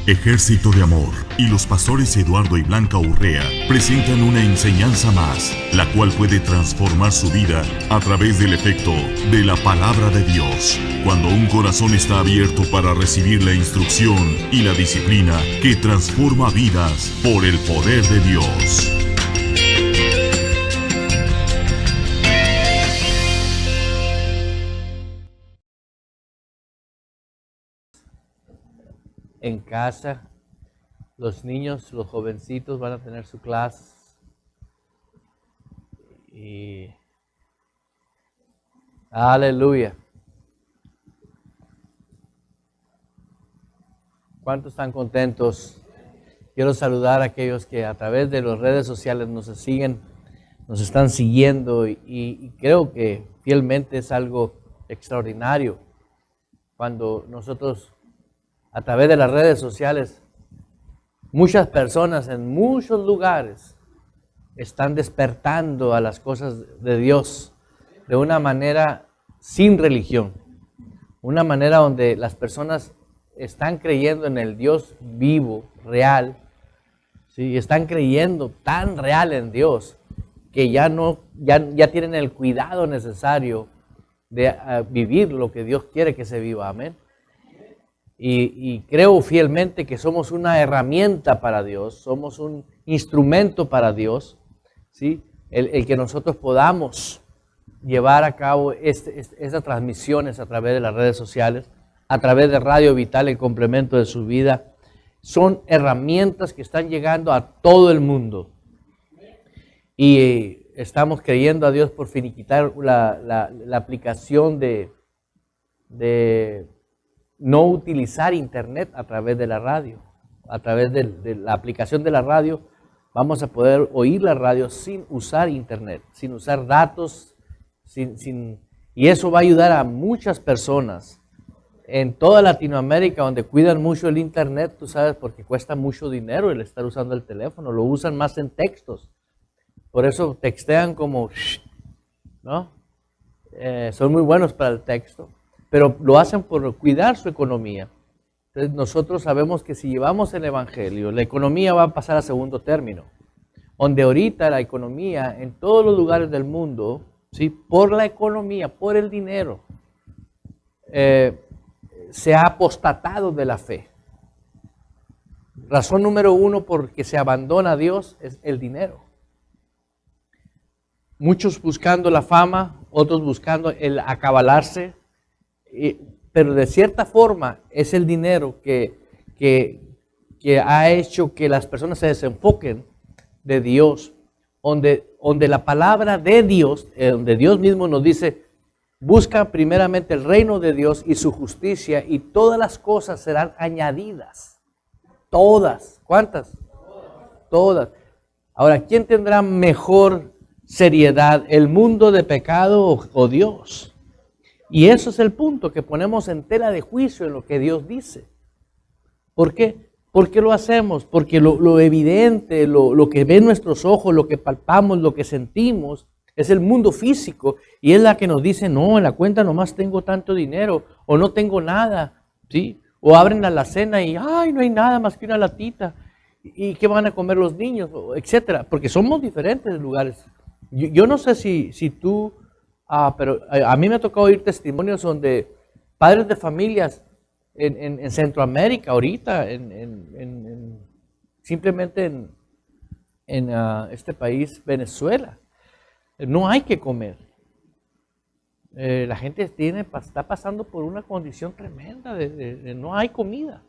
Ejército de Amor y los pastores Eduardo y Blanca Urrea presentan una enseñanza más, la cual puede transformar su vida a través del efecto de la palabra de Dios. Cuando un corazón está abierto para recibir la instrucción y la disciplina que transforma vidas por el poder de Dios. En casa, los niños, los jovencitos van a tener su clase y aleluya. ¿Cuántos están contentos? Quiero saludar a aquellos que a través de las redes sociales nos siguen, nos están siguiendo y creo que fielmente es algo extraordinario cuando nosotros a través de las redes sociales, muchas personas en muchos lugares están despertando a las cosas de Dios de una manera sin religión, una manera donde las personas están creyendo en el Dios vivo, real, ¿sí? Están creyendo tan real en Dios que ya tienen el cuidado necesario de vivir lo que Dios quiere que se viva, amén. Y creo fielmente que somos una herramienta para Dios, somos un instrumento para Dios, ¿sí? El que nosotros podamos llevar a cabo estas transmisiones a través de las redes sociales, a través de Radio Vital, el complemento de su vida, son herramientas que están llegando a todo el mundo. Y estamos creyendo a Dios por finiquitar la aplicación de no utilizar internet a través de la radio. A través de la aplicación de la radio vamos a poder oír la radio sin usar internet, sin usar datos, y eso va a ayudar a muchas personas en toda Latinoamérica donde cuidan mucho el internet, tú sabes, porque cuesta mucho dinero el estar usando el teléfono, lo usan más en textos. Por eso textean como, ¿no? Son muy buenos para el texto, pero lo hacen por cuidar su economía. Entonces nosotros sabemos que si llevamos el evangelio, la economía va a pasar a segundo término. Donde ahorita la economía en todos los lugares del mundo, ¿sí? Por la economía, por el dinero, se ha apostatado de la fe. Razón número uno por que se abandona a Dios es el dinero. Muchos buscando la fama, otros buscando el acabalarse, pero de cierta forma es el dinero que ha hecho que las personas se desenfoquen de Dios, donde la palabra de Dios, donde Dios mismo nos dice, busca primeramente el reino de Dios y su justicia y todas las cosas serán añadidas. Todas. ¿Cuántas? Todas. Ahora, ¿quién tendrá mejor seriedad, el mundo de pecado o Dios? Y eso es el punto que ponemos en tela de juicio en lo que Dios dice. ¿Por qué? ¿Por qué lo hacemos? Porque lo evidente, lo que ven nuestros ojos, lo que palpamos, lo que sentimos, es el mundo físico. Y es la que nos dice, no, en la cuenta nomás tengo tanto dinero, o no tengo nada, ¿sí? O abren la alacena y, ay, no hay nada más que una latita. ¿Y qué van a comer los niños? Etcétera. Porque somos diferentes lugares. Yo no sé si tú... pero a mí me ha tocado oír testimonios donde padres de familias en Centroamérica ahorita, simplemente en este país, Venezuela, no hay que comer. La gente está pasando por una condición tremenda de no hay comida.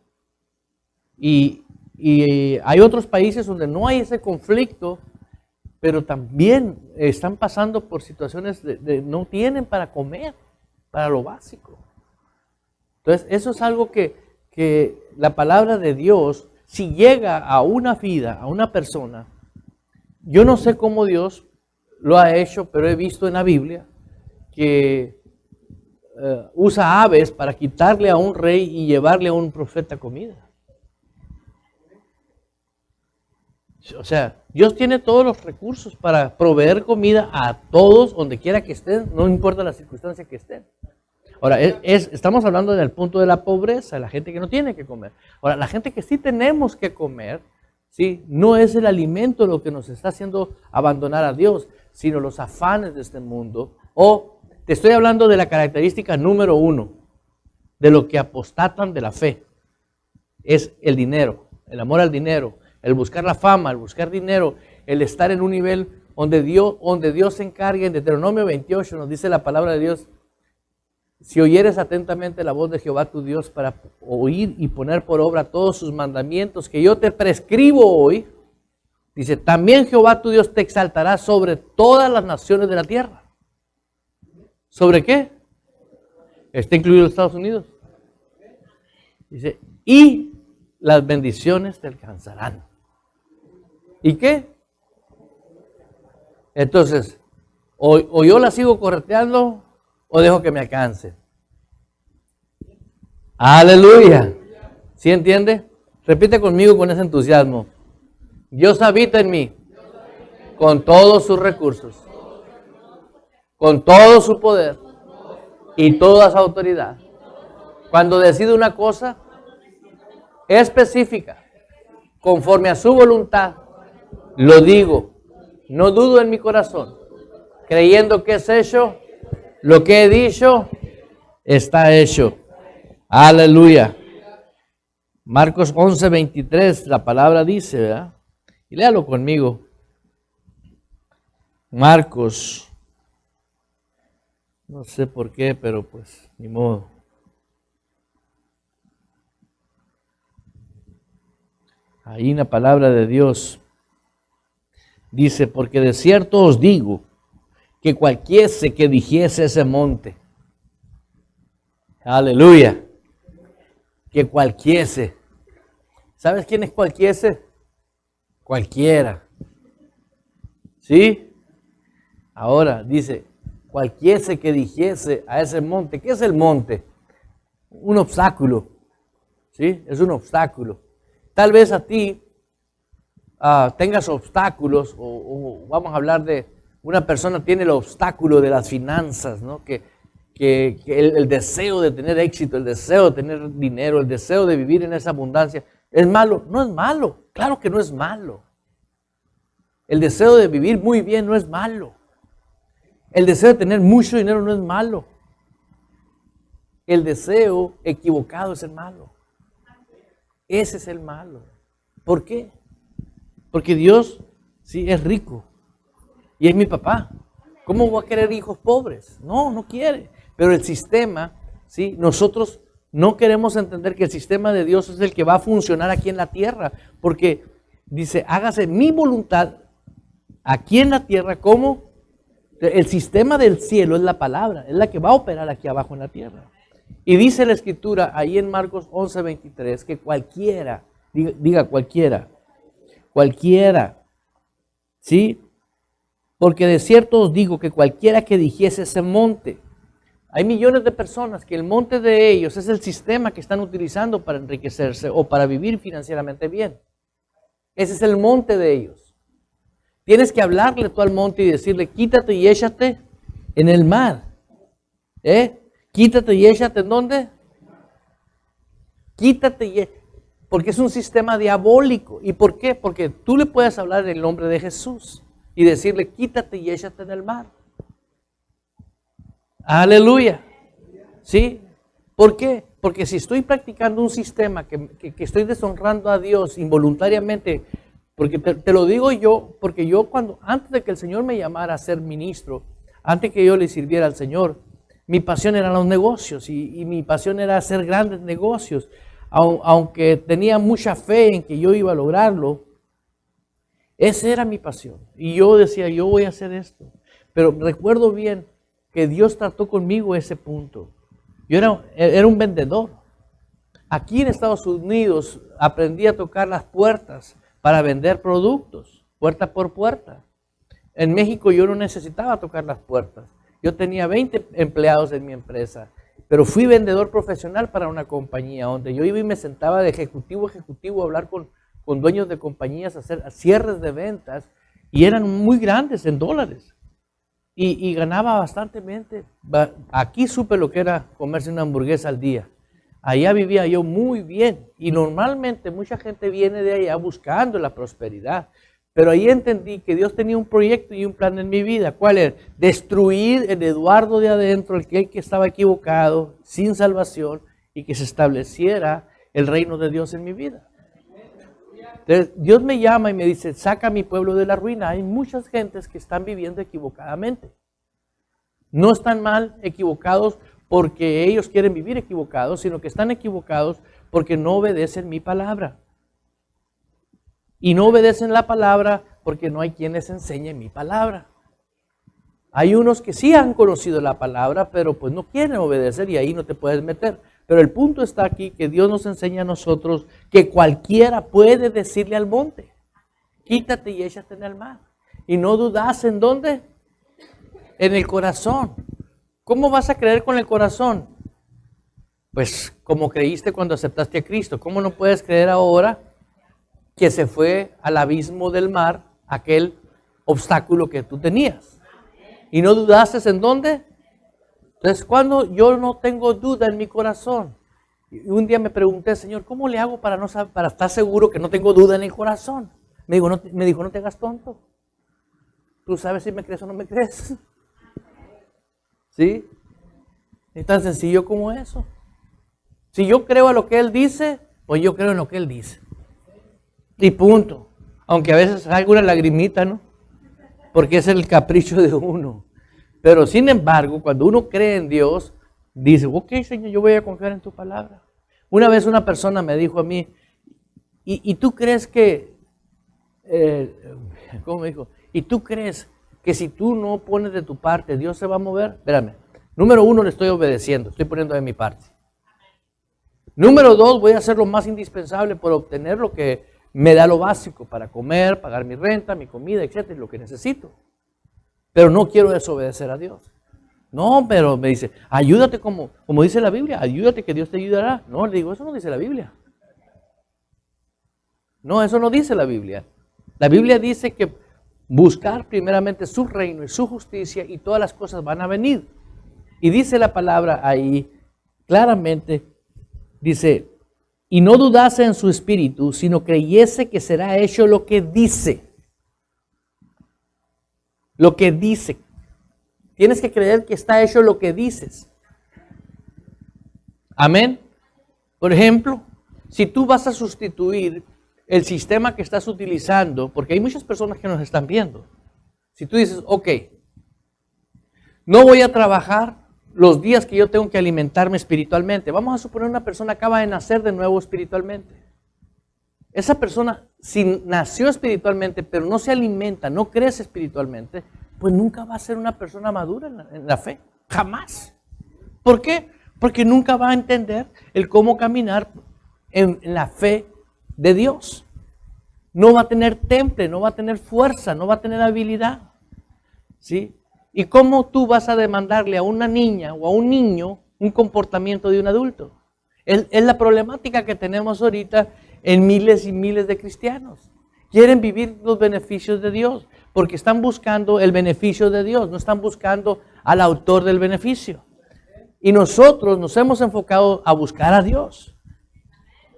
Y hay otros países donde no hay ese conflicto, pero también están pasando por situaciones de no tienen para comer, para lo básico. Entonces, eso es algo que la palabra de Dios, si llega a una vida, a una persona, yo no sé cómo Dios lo ha hecho, pero he visto en la Biblia que usa aves para quitarle a un rey y llevarle a un profeta comida. O sea, Dios tiene todos los recursos para proveer comida a todos, donde quiera que estén, no importa la circunstancia que estén. Ahora, estamos hablando del punto de la pobreza, la gente que no tiene que comer. Ahora, la gente que sí tenemos que comer, ¿sí? No es el alimento lo que nos está haciendo abandonar a Dios, sino los afanes de este mundo. O te estoy hablando de la característica número 1, de lo que apostatan de la fe. Es el dinero, el amor al dinero, el buscar la fama, el buscar dinero, el estar en un nivel donde Dios se encargue. En Deuteronomio 28 nos dice la palabra de Dios: si oyeres atentamente la voz de Jehová tu Dios para oír y poner por obra todos sus mandamientos que yo te prescribo hoy, dice, también Jehová tu Dios te exaltará sobre todas las naciones de la tierra. ¿Sobre qué? Está incluido Estados Unidos. Dice, y las bendiciones te alcanzarán. ¿Y qué? Entonces, o yo la sigo correteando o dejo que me alcance. Aleluya. ¿Sí entiende? Repite conmigo con ese entusiasmo. Dios habita en mí con todos sus recursos, con todo su poder y toda su autoridad. Cuando decido una cosa específica, conforme a su voluntad, lo digo, no dudo en mi corazón, creyendo que es hecho, lo que he dicho está hecho. Aleluya. Marcos 11:23, la palabra dice, ¿verdad? Y léalo conmigo. Marcos, no sé por qué, pero pues ni modo. Ahí en la palabra de Dios dice, porque de cierto os digo que cualquiera que dijese ese monte, aleluya, que cualquiera, ¿sabes quién es cualquiera? Cualquiera, ¿sí? Ahora dice, cualquiera que dijese a ese monte, ¿qué es el monte? Un obstáculo, ¿sí? Es un obstáculo. Tal vez a ti tengas obstáculos, o vamos a hablar de una persona tiene el obstáculo de las finanzas, ¿no? Que el deseo de tener éxito, el deseo de tener dinero, el deseo de vivir en esa abundancia, ¿es malo? No es malo, claro que no es malo. El deseo de vivir muy bien no es malo. El deseo de tener mucho dinero no es malo. El deseo equivocado es el malo. Ese es el malo. ¿Por qué? Porque Dios sí es rico y es mi papá. ¿Cómo voy a querer hijos pobres? No, no quiere. Pero el sistema, ¿sí? Nosotros no queremos entender que el sistema de Dios es el que va a funcionar aquí en la tierra. Porque dice, hágase mi voluntad aquí en la tierra como el sistema del cielo es la palabra, es la que va a operar aquí abajo en la tierra. Y dice la escritura ahí en Marcos 11:23 que cualquiera, diga cualquiera, ¿sí? Porque de cierto os digo que cualquiera que dijese ese monte, hay millones de personas que el monte de ellos es el sistema que están utilizando para enriquecerse o para vivir financieramente bien. Ese es el monte de ellos. Tienes que hablarle tú al monte y decirle, quítate y échate en el mar. Quítate y échate ¿en dónde? Quítate y porque es un sistema diabólico. ¿Y por qué? Porque tú le puedes hablar en el nombre de Jesús y decirle, quítate y échate en el mar. Aleluya. ¿Sí? ¿Por qué? Porque si estoy practicando un sistema que estoy deshonrando a Dios involuntariamente, porque te lo digo yo, porque yo antes de que el Señor me llamara a ser ministro, antes que yo le sirviera al Señor, mi pasión eran los negocios y mi pasión era hacer grandes negocios. Aunque tenía mucha fe en que yo iba a lograrlo, esa era mi pasión. Y yo decía, yo voy a hacer esto. Pero recuerdo bien que Dios trató conmigo ese punto. Yo era un vendedor. Aquí en Estados Unidos aprendí a tocar las puertas para vender productos, puerta por puerta. En México yo no necesitaba tocar las puertas. Yo tenía 20 empleados en mi empresa, pero fui vendedor profesional para una compañía donde yo iba y me sentaba de ejecutivo a ejecutivo a hablar con dueños de compañías, a hacer cierres de ventas y eran muy grandes en dólares. y ganaba bastante. Aquí supe lo que era comerse una hamburguesa al día. Allá vivía yo muy bien y normalmente mucha gente viene de allá buscando la prosperidad. Pero ahí entendí que Dios tenía un proyecto y un plan en mi vida. ¿Cuál era? Destruir el Eduardo de adentro, el que estaba equivocado, sin salvación, y que se estableciera el reino de Dios en mi vida. Entonces, Dios me llama y me dice, saca a mi pueblo de la ruina. Hay muchas gentes que están viviendo equivocadamente. No están mal equivocados porque ellos quieren vivir equivocados, sino que están equivocados porque no obedecen mi palabra. Y no obedecen la palabra porque no hay quien les enseñe mi palabra. Hay unos que sí han conocido la palabra, pero pues no quieren obedecer y ahí no te puedes meter. Pero el punto está aquí que Dios nos enseña a nosotros que cualquiera puede decirle al monte, quítate y échate en el mar. Y no dudas en dónde, en el corazón. ¿Cómo vas a creer con el corazón? Pues como creíste cuando aceptaste a Cristo. ¿Cómo no puedes creer ahora que se fue al abismo del mar aquel obstáculo que tú tenías? ¿Y no dudaste en dónde? Entonces, cuando yo no tengo duda en mi corazón, y un día me pregunté, Señor, ¿cómo le hago para estar seguro que no tengo duda en el corazón? Me dijo, no te hagas tonto. Tú sabes si me crees o no me crees. ¿Sí? Es tan sencillo como eso. Si yo creo a lo que Él dice, pues yo creo en lo que Él dice. Y punto. Aunque a veces hay una lagrimita, ¿no? Porque es el capricho de uno. Pero sin embargo, cuando uno cree en Dios, dice, ok, Señor, yo voy a confiar en tu palabra. Una vez una persona me dijo a mí, ¿y tú crees que, ¿cómo me dijo? ¿Y tú crees que si tú no pones de tu parte, Dios se va a mover? Espérame. Número 1, le estoy obedeciendo, estoy poniendo de mi parte. Número 2, voy a hacer lo más indispensable por obtener lo que me da lo básico para comer, pagar mi renta, mi comida, etcétera, lo que necesito. Pero no quiero desobedecer a Dios. No, pero me dice, ayúdate como dice la Biblia, ayúdate que Dios te ayudará. No, le digo, eso no dice la Biblia. No, eso no dice la Biblia. La Biblia dice que buscar primeramente su reino y su justicia y todas las cosas van a venir. Y dice la palabra ahí claramente, dice, y no dudase en su espíritu, sino creyese que será hecho lo que dice. Lo que dice. Tienes que creer que está hecho lo que dices. Amén. Por ejemplo, si tú vas a sustituir el sistema que estás utilizando, porque hay muchas personas que nos están viendo. Si tú dices, ok, no voy a trabajar los días que yo tengo que alimentarme espiritualmente. Vamos a suponer una persona acaba de nacer de nuevo espiritualmente. Esa persona, si nació espiritualmente, pero no se alimenta, no crece espiritualmente, pues nunca va a ser una persona madura en la fe. Jamás. ¿Por qué? Porque nunca va a entender el cómo caminar en la fe de Dios. No va a tener temple, no va a tener fuerza, no va a tener habilidad. ¿Sí? ¿Y cómo tú vas a demandarle a una niña o a un niño un comportamiento de un adulto? Es la problemática que tenemos ahorita en miles y miles de cristianos. Quieren vivir los beneficios de Dios porque están buscando el beneficio de Dios, no están buscando al autor del beneficio. Y nosotros nos hemos enfocado a buscar a Dios.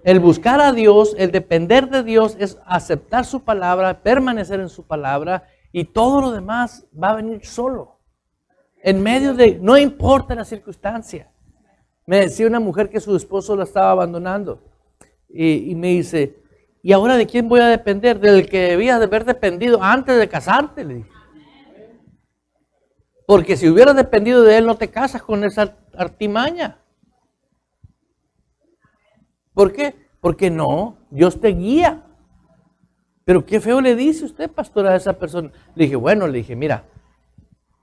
El buscar a Dios, el depender de Dios es aceptar su palabra, permanecer en su palabra y todo lo demás va a venir solo. En medio de, no importa la circunstancia. Me decía una mujer que su esposo la estaba abandonando y me dice, ¿y ahora de quién voy a depender? Del que debías de haber dependido antes de casarte, le dije. Porque si hubieras dependido de él, no te casas con esa artimaña. ¿Por qué? Porque no, Dios te guía. Pero qué feo le dice usted, pastora, a esa persona. Le dije, bueno, le dije, mira,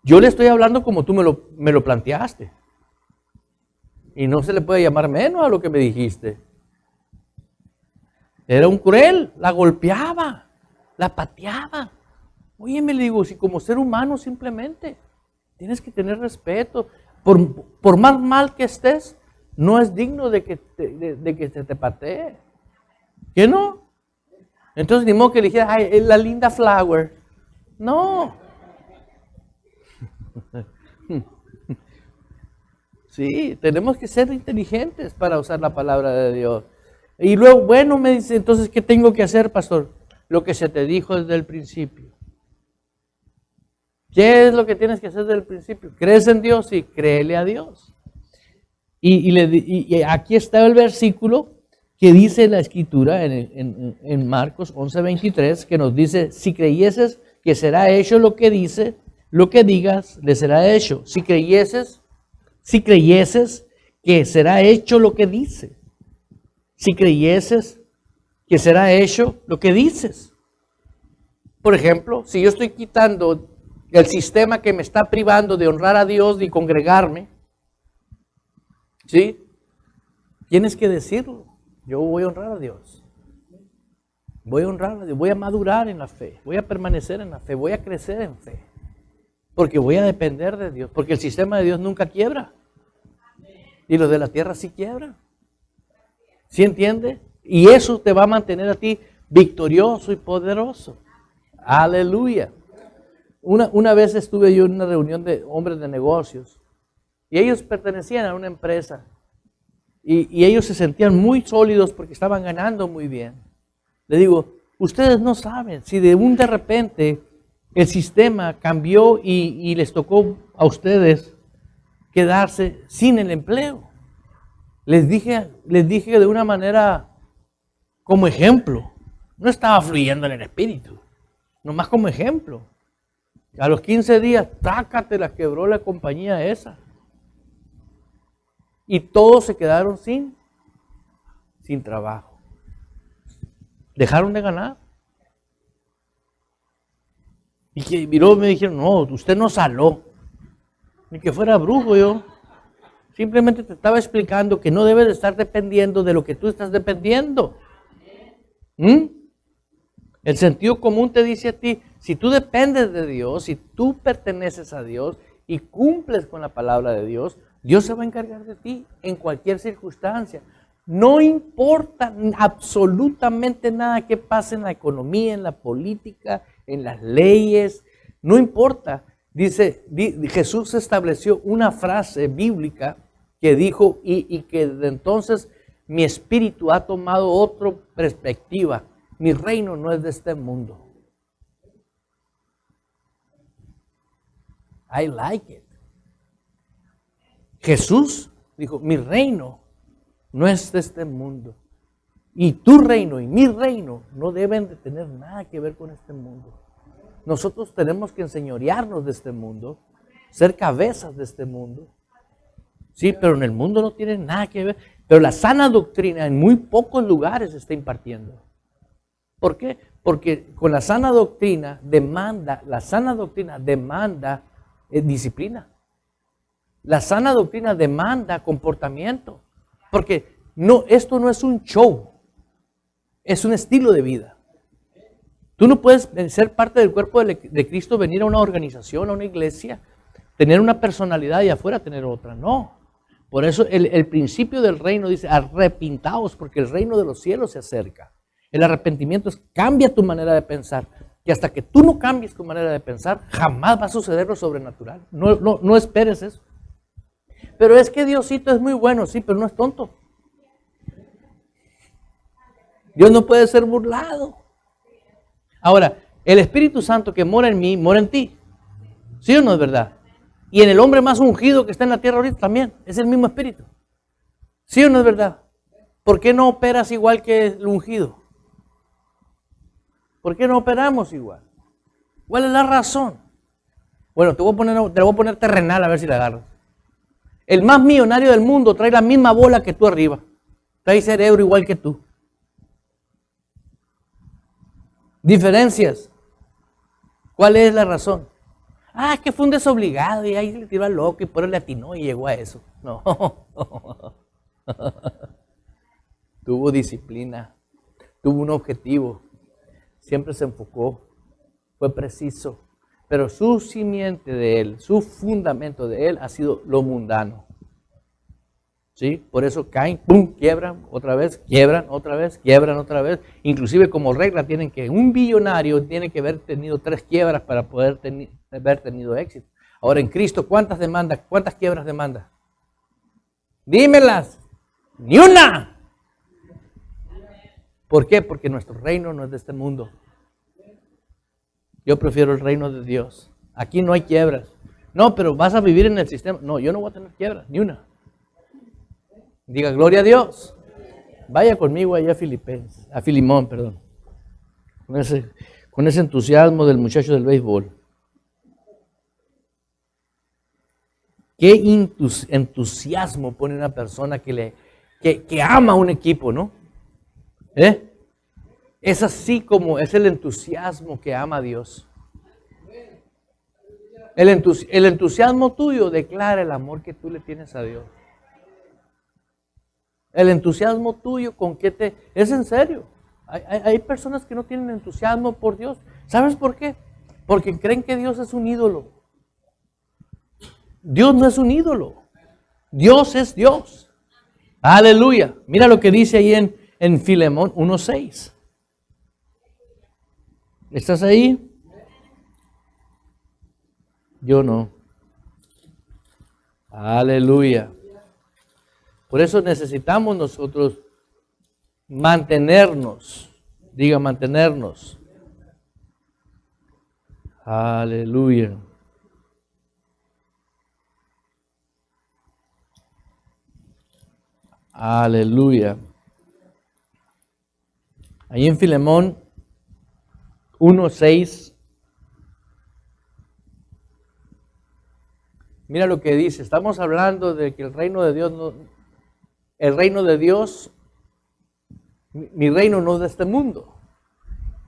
yo le estoy hablando como tú me lo planteaste. Y no se le puede llamar menos a lo que me dijiste. Era un cruel, la golpeaba, la pateaba. Oye, me le digo, si como ser humano simplemente tienes que tener respeto. Por más mal que estés, no es digno de que te patee. ¿Qué no? Entonces ni modo que le dijera, ay, es la linda flower. No. Sí, tenemos que ser inteligentes para usar la palabra de Dios. Y luego, bueno, me dice, entonces, ¿qué tengo que hacer, pastor? Lo que se te dijo desde el principio. ¿Qué es lo que tienes que hacer desde el principio? ¿Crees en Dios? Sí, créele a Dios. Y aquí está el versículo que dice la Escritura en Marcos 11:23, que nos dice, si creyeses que será hecho lo que dice, lo que digas, le será hecho. Si creyeses que será hecho lo que dice. Si creyeses que será hecho lo que dices. Por ejemplo, si yo estoy quitando el sistema que me está privando de honrar a Dios y congregarme, ¿sí? Tienes que decirlo. Yo voy a honrar a Dios. Voy a honrar a Dios. Voy a madurar en la fe. Voy a permanecer en la fe. Voy a crecer en fe. Porque voy a depender de Dios. Porque el sistema de Dios nunca quiebra. Y los de la tierra sí quiebran. ¿Sí entiende? Y eso te va a mantener a ti victorioso y poderoso. Aleluya. Una vez estuve yo en una reunión de hombres de negocios. Y ellos pertenecían a una empresa. Y ellos se sentían muy sólidos porque estaban ganando muy bien. Le digo, ustedes no saben si de repente el sistema cambió y les tocó a ustedes quedarse sin el empleo. Les dije de una manera como ejemplo. No estaba fluyendo en el espíritu, nomás como ejemplo. A los 15 días, tácate, la quebró la compañía esa. Y todos se quedaron sin trabajo. Dejaron de ganar. Y luego me dijeron, no, usted no saló. Ni que fuera brujo yo. Simplemente te estaba explicando que no debes de estar dependiendo de lo que tú estás dependiendo. El sentido común te dice a ti, si tú dependes de Dios, si tú perteneces a Dios y cumples con la palabra de Dios, Dios se va a encargar de ti en cualquier circunstancia. No importa absolutamente nada que pase en la economía, en la política, en las leyes, no importa. Jesús estableció una frase bíblica que dijo, y que desde entonces mi espíritu ha tomado otra perspectiva. Mi reino no es de este mundo. I like it. Jesús dijo, mi reino no es de este mundo. Y tu reino y mi reino no deben de tener nada que ver con este mundo. Nosotros tenemos que enseñorearnos de este mundo, ser cabezas de este mundo. Sí, pero en el mundo no tiene nada que ver. Pero la sana doctrina en muy pocos lugares se está impartiendo. ¿Por qué? Porque con la sana doctrina demanda disciplina. La sana doctrina demanda comportamiento. Porque esto no es un show, es un estilo de vida. Tú no puedes ser parte del cuerpo de Cristo, venir a una organización, a una iglesia, tener una personalidad y afuera tener otra. No. Por eso el principio del reino dice, arrepintaos porque el reino de los cielos se acerca. El arrepentimiento es cambia tu manera de pensar. Y hasta que tú no cambies tu manera de pensar, jamás va a suceder lo sobrenatural. No esperes eso. Pero es que Diosito es muy bueno, sí, pero no es tonto. Dios no puede ser burlado. Ahora, el Espíritu Santo que mora en mí, mora en ti. ¿Sí o no es verdad? Y en el hombre más ungido que está en la tierra ahorita también, es el mismo Espíritu. ¿Sí o no es verdad? ¿Por qué no operas igual que el ungido? ¿Por qué no operamos igual? ¿Cuál es la razón? Bueno, te voy a poner terrenal a ver si la agarras. El más millonario del mundo trae la misma bola que tú arriba. Trae cerebro igual que tú. Diferencias. ¿Cuál es la razón? Es que fue un desobligado y ahí se le tiró al loco y por él le atinó y llegó a eso. No. Tuvo disciplina. Tuvo un objetivo. Siempre se enfocó. Fue preciso. Pero su simiente de él, su fundamento de él ha sido lo mundano. ¿Sí? Por eso caen, ¡pum!, quiebran otra vez, quiebran otra vez, quiebran otra vez. Inclusive como regla tienen que, un billonario tiene que haber tenido 3 quiebras para poder haber tenido éxito. Ahora en Cristo, ¿cuántas demandas, cuántas quiebras demanda? Dímelas. Ni una. ¿Por qué? Porque nuestro reino no es de este mundo. Yo prefiero el reino de Dios. Aquí no hay quiebras. No, pero vas a vivir en el sistema. No, yo no voy a tener quiebras, ni una. Diga, gloria a Dios. Vaya conmigo allá a Filimón, perdón. Con ese entusiasmo del muchacho del béisbol. Qué entusiasmo pone una persona que ama a un equipo, ¿no? Es así como es el entusiasmo que ama a Dios. El entusiasmo tuyo declara el amor que tú le tienes a Dios. El entusiasmo tuyo, ¿con qué te...? Es en serio. Hay personas que no tienen entusiasmo por Dios. ¿Sabes por qué? Porque creen que Dios es un ídolo. Dios no es un ídolo. Dios es Dios. Aleluya. Mira lo que dice ahí en Filemón 1:6. ¿Estás ahí? Yo no. Aleluya. Por eso necesitamos nosotros mantenernos. Diga, mantenernos. Aleluya. Aleluya. Ahí en Filemón 1:6. Mira lo que dice. Estamos hablando de que el reino de Dios no... El reino de Dios, mi reino no es de este mundo.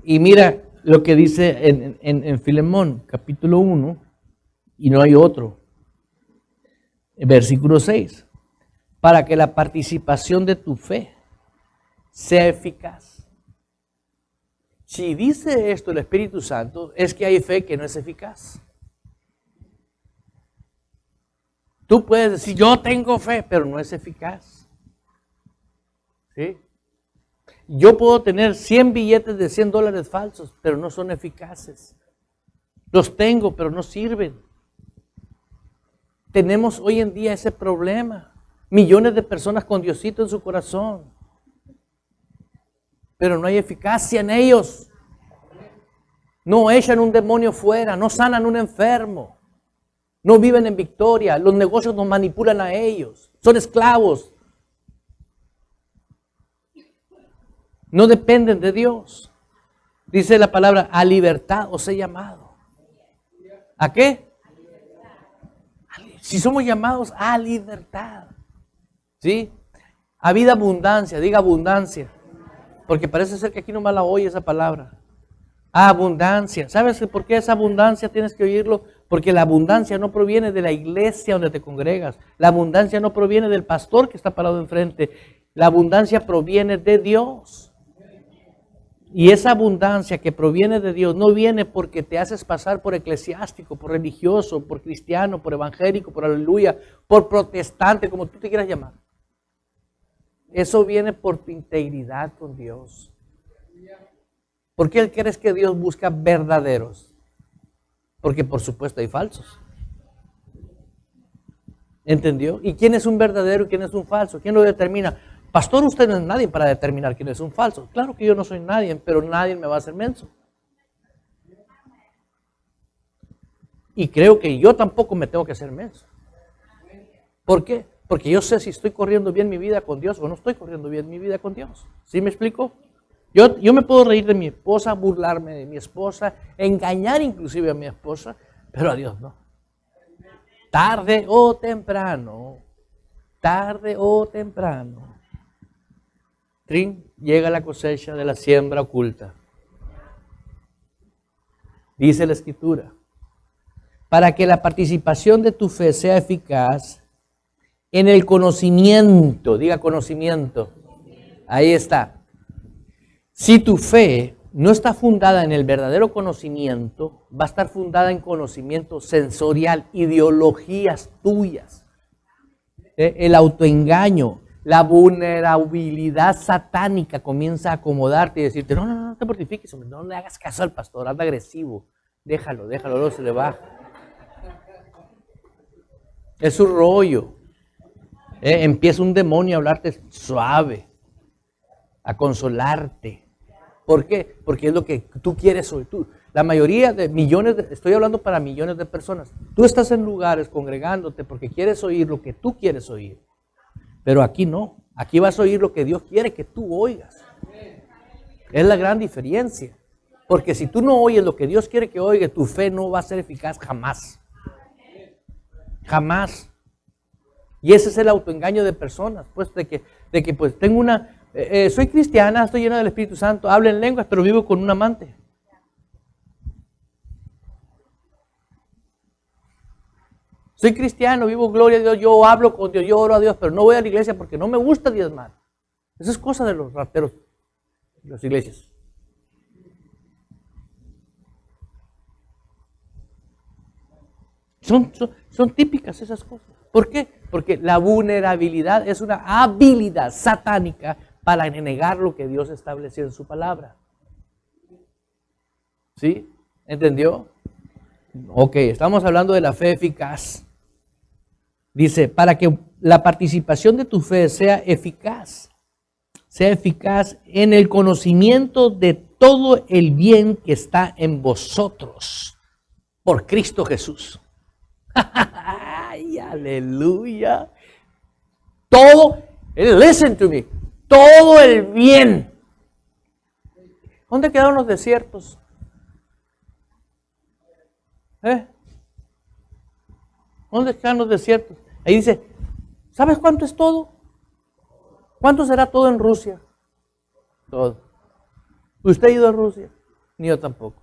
Y mira lo que dice en Filemón, capítulo 1, y no hay otro. Versículo 6. Para que la participación de tu fe sea eficaz. Si dice esto el Espíritu Santo, es que hay fe que no es eficaz. Tú puedes decir, yo tengo fe, pero no es eficaz. ¿Sí? Yo puedo tener 100 billetes de $100 falsos, pero no son eficaces. Los tengo, pero no sirven. Tenemos hoy en día ese problema. Millones de personas con Diosito en su corazón, pero no hay eficacia en ellos. No echan un demonio fuera, no sanan un enfermo, no viven en victoria. Los negocios nos manipulan a ellos, son esclavos. No dependen de Dios. Dice la palabra, a libertad os he llamado. ¿A qué? Si somos llamados a libertad. ¿Sí? A vida abundancia, diga abundancia. Porque parece ser que aquí nomás la oye esa palabra. Abundancia. ¿Sabes por qué esa abundancia tienes que oírlo? Porque la abundancia no proviene de la iglesia donde te congregas. La abundancia no proviene del pastor que está parado enfrente. La abundancia proviene de Dios. Y esa abundancia que proviene de Dios no viene porque te haces pasar por eclesiástico, por religioso, por cristiano, por evangélico, por aleluya, por protestante, como tú te quieras llamar. Eso viene por tu integridad con Dios. ¿Por qué crees que Dios busca verdaderos? Porque por supuesto hay falsos. ¿Entendió? ¿Y quién es un verdadero y quién es un falso? ¿Quién lo determina? Pastor, usted no es nadie para determinar quién es un falso. Claro que yo no soy nadie, pero nadie me va a hacer menso. Y creo que yo tampoco me tengo que hacer menso. ¿Por qué? Porque yo sé si estoy corriendo bien mi vida con Dios o no estoy corriendo bien mi vida con Dios. ¿Sí me explico? Yo me puedo reír de mi esposa, burlarme de mi esposa, engañar inclusive a mi esposa, pero a Dios no. Tarde o temprano, llega la cosecha de la siembra oculta. Dice la Escritura, para que la participación de tu fe sea eficaz en el conocimiento, diga conocimiento, ahí está. Si tu fe no está fundada en el verdadero conocimiento, va a estar fundada en conocimiento sensorial, ideologías tuyas, el autoengaño. La vulnerabilidad satánica comienza a acomodarte y decirte, no te mortifiques, no le hagas caso al pastor, anda agresivo, déjalo, luego se le baja. Es su rollo. Empieza un demonio a hablarte suave, a consolarte. ¿Por qué? Porque es lo que tú quieres oír. La mayoría de millones, estoy hablando para millones de personas. Tú estás en lugares congregándote porque quieres oír lo que tú quieres oír. Pero aquí no. Aquí vas a oír lo que Dios quiere que tú oigas. Es la gran diferencia. Porque si tú no oyes lo que Dios quiere que oigas, tu fe no va a ser eficaz jamás. Jamás. Y ese es el autoengaño de personas, pues, de que pues tengo soy cristiana, estoy llena del Espíritu Santo, hablo en lenguas, pero vivo con un amante. Soy cristiano, vivo gloria a Dios, yo hablo con Dios, yo oro a Dios, pero no voy a la iglesia porque no me gusta diezmar. Eso es cosa de los rateros de las iglesias. Son típicas esas cosas. ¿Por qué? Porque la vulnerabilidad es una habilidad satánica para negar lo que Dios estableció en su palabra. ¿Sí? ¿Entendió? Ok, estamos hablando de la fe eficaz. Dice, para que la participación de tu fe sea eficaz en el conocimiento de todo el bien que está en vosotros por Cristo Jesús. ¡Ay, aleluya! Todo, listen to me, todo el bien. ¿Dónde quedaron los desiertos? ¿Dónde quedan los desiertos? Ahí dice, ¿sabes cuánto es todo? ¿Cuánto será todo en Rusia? Todo. ¿Usted ha ido a Rusia? Ni yo tampoco.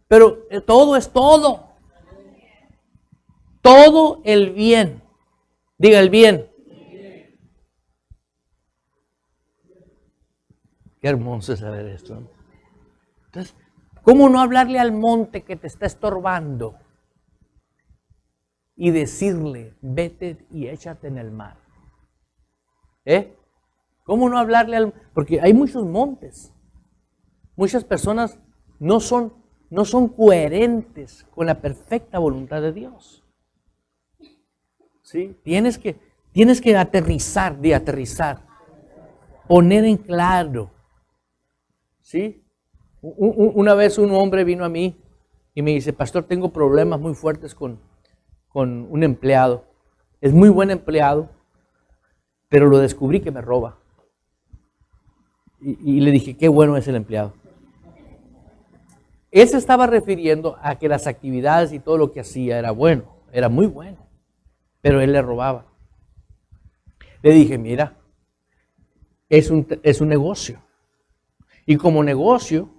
Pero todo es todo. Todo el bien. Diga el bien. Qué hermoso es saber esto. Entonces, ¿cómo no hablarle al monte que te está estorbando? Y decirle, vete y échate en el mar. ¿Cómo no hablarle al...? Porque hay muchos montes. Muchas personas no son coherentes con la perfecta voluntad de Dios. ¿Sí? Tienes que aterrizar, poner en claro. ¿Sí? Una vez un hombre vino a mí y me dice, pastor, tengo problemas muy fuertes con un empleado. Es muy buen empleado, pero lo descubrí que me roba. Y le dije, qué bueno es el empleado. Él se estaba refiriendo a que las actividades y todo lo que hacía era bueno, era muy bueno, pero él le robaba. Le dije, mira, es un negocio. Y como negocio,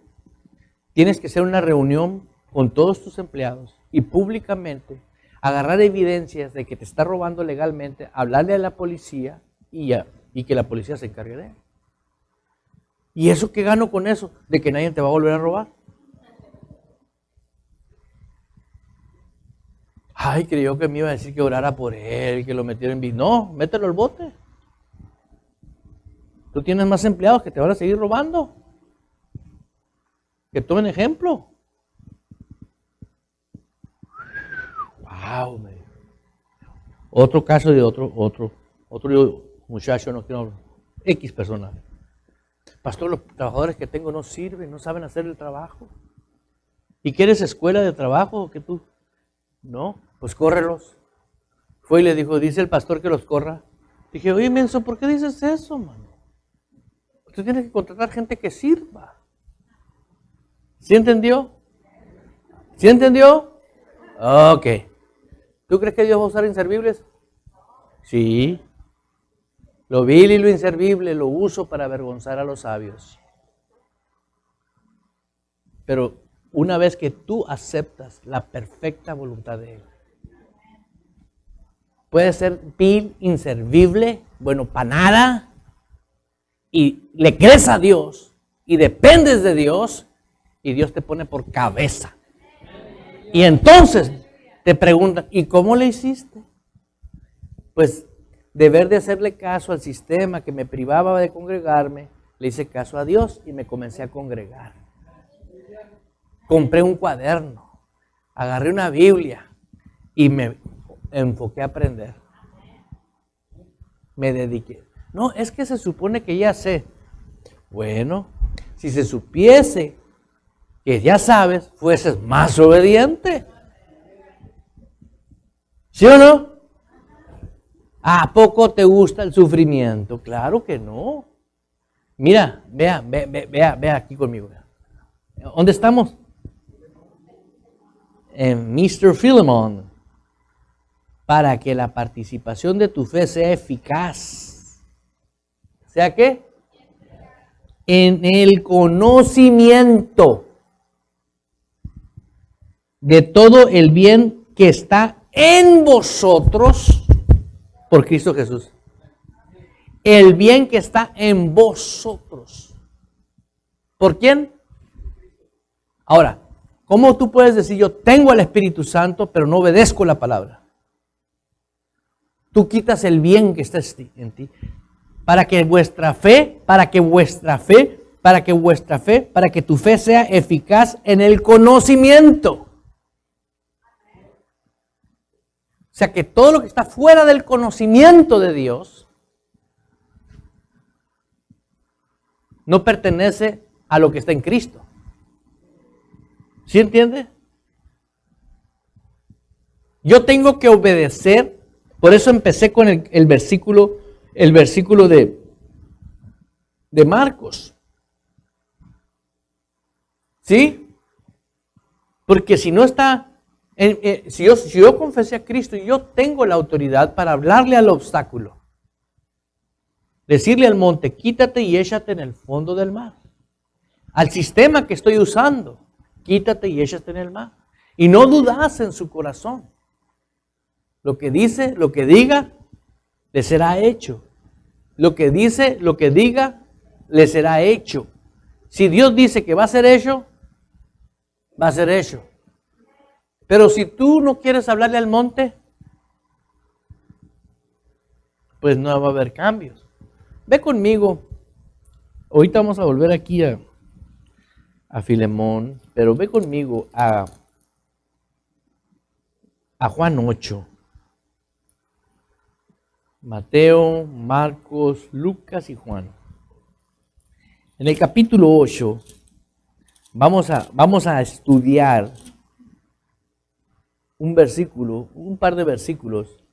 tienes que hacer una reunión con todos tus empleados y públicamente agarrar evidencias de que te está robando legalmente, hablarle a la policía y que la policía se encargue de él. ¿Y eso qué gano con eso? De que nadie te va a volver a robar. Ay, creyó que me iba a decir que orara por él, que lo metiera en... No, mételo al bote. Tú tienes más empleados que te van a seguir robando. Que tomen ejemplo. Wow, man. Otro caso de otro muchacho, no quiero, X persona. Pastor, los trabajadores que tengo no sirven, no saben hacer el trabajo. ¿Y quieres escuela de trabajo o que tú? No, pues córrelos. Fue y le dijo, dice el pastor que los corra. Dije, oye, menso, ¿por qué dices eso, mano? Usted tiene que contratar gente que sirva. ¿Sí entendió? ¿Sí entendió? Ok. ¿Tú crees que Dios va a usar inservibles? Sí. Lo vil y lo inservible lo uso para avergonzar a los sabios. Pero una vez que tú aceptas la perfecta voluntad de Él, puede ser vil, inservible, bueno, para nada, y le crees a Dios, y dependes de Dios, y Dios te pone por cabeza. Y entonces te preguntan, ¿y cómo le hiciste? Pues, deber de hacerle caso al sistema que me privaba de congregarme, le hice caso a Dios y me comencé a congregar. Compré un cuaderno, agarré una Biblia y enfoqué a aprender. Me dediqué. No, es que se supone que ya sé. Bueno, si se supiese que ya sabes, fueses más obediente. ¿Sí o no? ¿A poco te gusta el sufrimiento? Claro que no. Mira, vea aquí conmigo. ¿Dónde estamos? En Mr. Philemon. Para que la participación de tu fe sea eficaz. ¿Sea qué? En el conocimiento de todo el bien que está en vosotros por Cristo Jesús. El bien que está en vosotros. ¿Por quién? Ahora, ¿cómo tú puedes decir yo tengo al Espíritu Santo pero no obedezco la palabra? Tú quitas el bien que está en ti. Para que tu fe sea eficaz en el conocimiento. O sea que todo lo que está fuera del conocimiento de Dios no pertenece a lo que está en Cristo. ¿Sí entiende? Yo tengo que obedecer, por eso empecé con el versículo de Marcos. ¿Sí? Porque si no está, si yo confesé a Cristo, yo tengo la autoridad para hablarle al obstáculo. Decirle al monte, quítate y échate en el fondo del mar. Al sistema que estoy usando, quítate y échate en el mar. Y no dudas en su corazón. Lo que dice, lo que diga, le será hecho. Lo que dice, lo que diga, le será hecho. Si Dios dice que va a ser hecho, va a ser hecho. Pero si tú no quieres hablarle al monte, pues no va a haber cambios. Ve conmigo. Ahorita vamos a volver aquí a Filemón, pero ve conmigo a Juan 8. Mateo, Marcos, Lucas y Juan. En el capítulo 8 vamos a estudiar un par de versículos.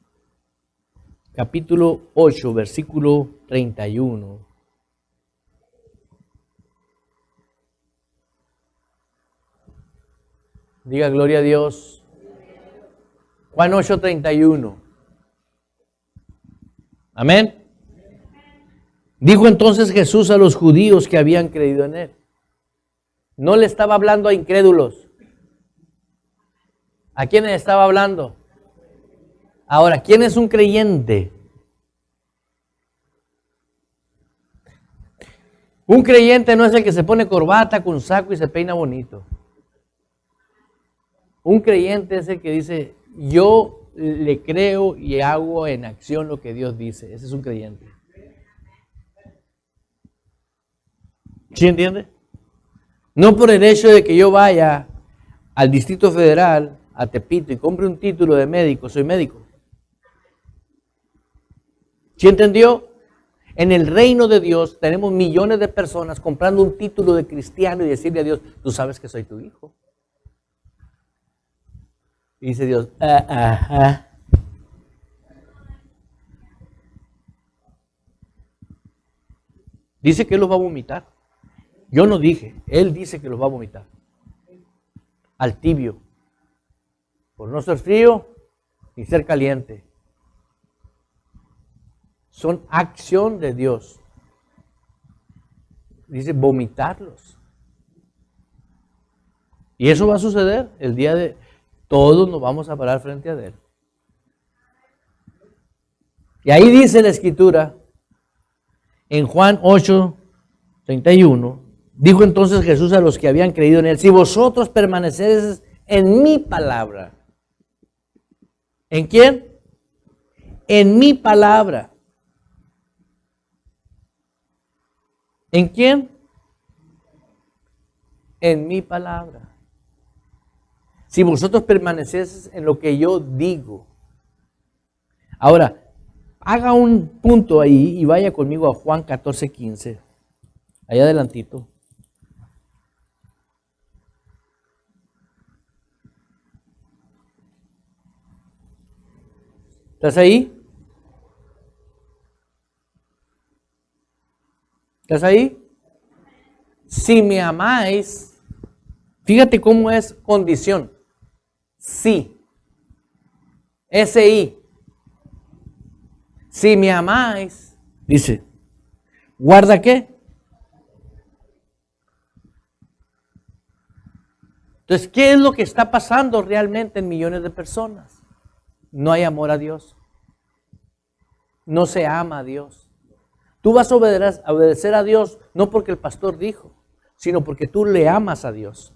Capítulo 8, versículo 31. Diga gloria a Dios. Juan 8, 31. Amén. Dijo entonces Jesús a los judíos que habían creído en él. No le estaba hablando a incrédulos. ¿A quién estaba hablando? Ahora, ¿quién es un creyente? Un creyente no es el que se pone corbata con saco y se peina bonito. Un creyente es el que dice, yo le creo y hago en acción lo que Dios dice. Ese es un creyente. ¿Sí entiende? No por el hecho de que yo vaya al Distrito Federal, a Tepito, y compre un título de médico, soy médico. ¿Sí entendió? En el reino de Dios tenemos millones de personas comprando un título de cristiano y decirle a Dios, tú sabes que soy tu hijo. Y dice Dios, Dice que Él los va a vomitar. Yo no dije, Él dice que los va a vomitar. Al tibio. Por no ser frío ni ser caliente. Son acción de Dios. Dice vomitarlos. Y eso va a suceder el día de... Todos nos vamos a parar frente a Él. Y ahí dice la Escritura, en Juan 8, 31, dijo entonces Jesús a los que habían creído en Él, si vosotros permaneceréis en mi palabra. ¿En quién? En mi palabra. ¿En quién? En mi palabra. Si vosotros permanecéis en lo que yo digo, Ahora, haga un punto ahí y vaya conmigo a Juan 14:15. Allá adelantito. ¿Estás ahí? ¿Estás ahí? Si me amáis, fíjate cómo es condición. Sí. S-I. Si me amáis, dice, ¿guarda qué? Entonces, ¿qué es lo que está pasando realmente en millones de personas? No hay amor a Dios. No se ama a Dios. Tú vas a obedecer a Dios no porque el pastor dijo, sino porque tú le amas a Dios.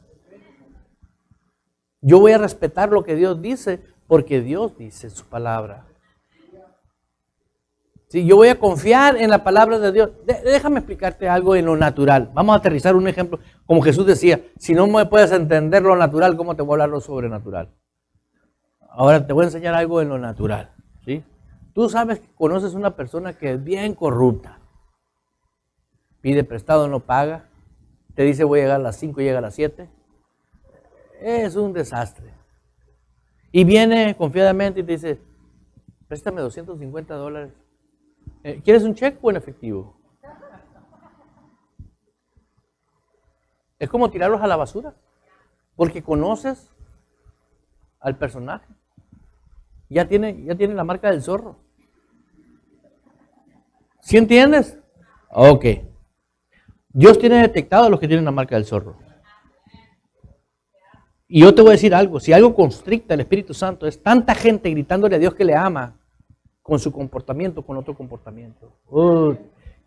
Yo voy a respetar lo que Dios dice porque Dios dice en su palabra. Sí, yo voy a confiar en la palabra de Dios. Déjame explicarte algo en lo natural. Vamos a aterrizar un ejemplo. Como Jesús decía, si no me puedes entender lo natural, ¿cómo te voy a hablar lo sobrenatural? Ahora te voy a enseñar algo en lo natural. ¿Sí? Tú sabes que conoces una persona que es bien corrupta. Pide prestado, no paga. Te dice voy a llegar a las 5 y llega a las 7. Es un desastre. Y viene confiadamente y te dice, préstame $250. ¿Quieres un cheque o en efectivo? Es como tirarlos a la basura, porque conoces al personaje. Ya tiene la marca del zorro. ¿Sí entiendes? Ok. Dios tiene detectado a los que tienen la marca del zorro. Y yo te voy a decir algo, si algo constricta el Espíritu Santo es tanta gente gritándole a Dios que le ama, con su comportamiento, con otro comportamiento.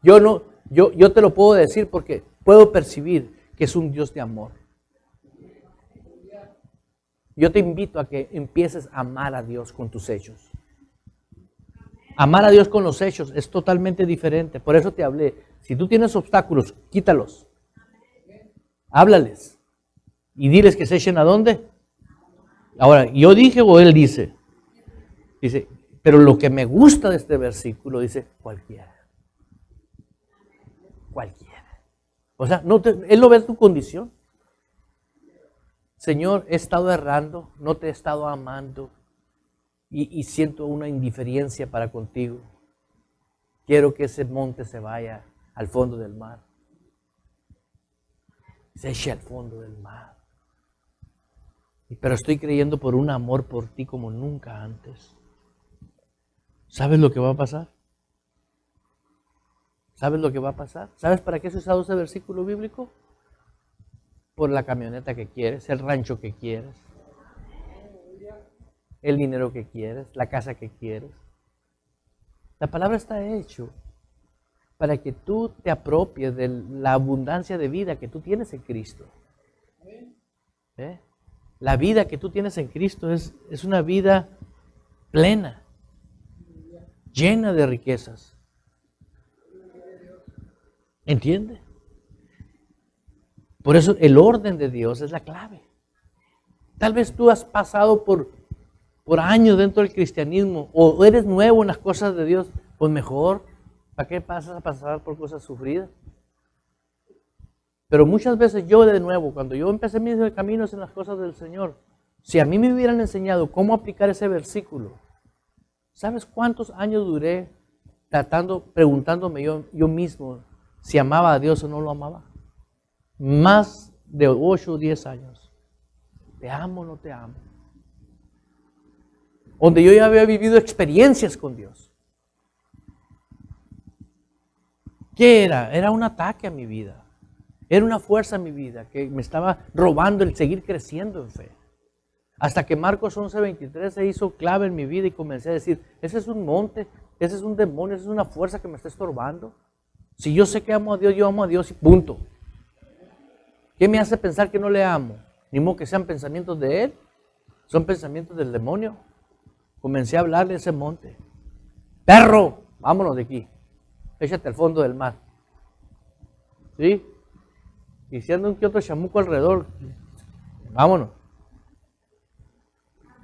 Yo te lo puedo decir porque puedo percibir que es un Dios de amor. Yo te invito a que empieces a amar a Dios con tus hechos. Amar a Dios con los hechos es totalmente diferente. Por eso te hablé. Si tú tienes obstáculos, quítalos. Háblales. Y diles que se echen a dónde. Ahora, ¿yo dije o él dice? Dice, pero lo que me gusta de este versículo dice cualquiera. Cualquiera. O sea, él no ve tu condición. Señor, he estado errando, no te he estado amando y siento una indiferencia para contigo. Quiero que ese monte se vaya al fondo del mar. Se eche al fondo del mar. Pero estoy creyendo por un amor por ti como nunca antes. ¿Sabes lo que va a pasar? ¿Sabes lo que va a pasar? ¿Sabes para qué se ha usado ese versículo bíblico? Por la camioneta que quieres, el rancho que quieres, el dinero que quieres, la casa que quieres. La palabra está hecha para que tú te apropies de la abundancia de vida que tú tienes en Cristo. ¿Eh? La vida que tú tienes en Cristo es una vida plena, llena de riquezas. ¿Entiende? Por eso el orden de Dios es la clave. Tal vez tú has pasado por años dentro del cristianismo o eres nuevo en las cosas de Dios, pues mejor, ¿para qué pasas a pasar por cosas sufridas? Pero muchas veces yo de nuevo, cuando yo empecé mis caminos en las cosas del Señor, si a mí me hubieran enseñado cómo aplicar ese versículo, ¿sabes cuántos años duré preguntándome yo mismo si amaba a Dios o no lo amaba? Más de 8 o 10 años. ¿Te amo o no te amo? Donde yo ya había vivido experiencias con Dios. ¿Qué era? Era un ataque a mi vida. Era una fuerza en mi vida que me estaba robando el seguir creciendo en fe. Hasta que Marcos 11:23 se hizo clave en mi vida y comencé a decir, ese es un monte, ese es un demonio, esa es una fuerza que me está estorbando. Si yo sé que amo a Dios, yo amo a Dios y punto. ¿Qué me hace pensar que no le amo? Ni modo que sean pensamientos de Él, son pensamientos del demonio. Comencé a hablarle a ese monte. Perro, vámonos de aquí, échate al fondo del mar. ¿Sí? Y si anda un que otro chamuco alrededor, vámonos.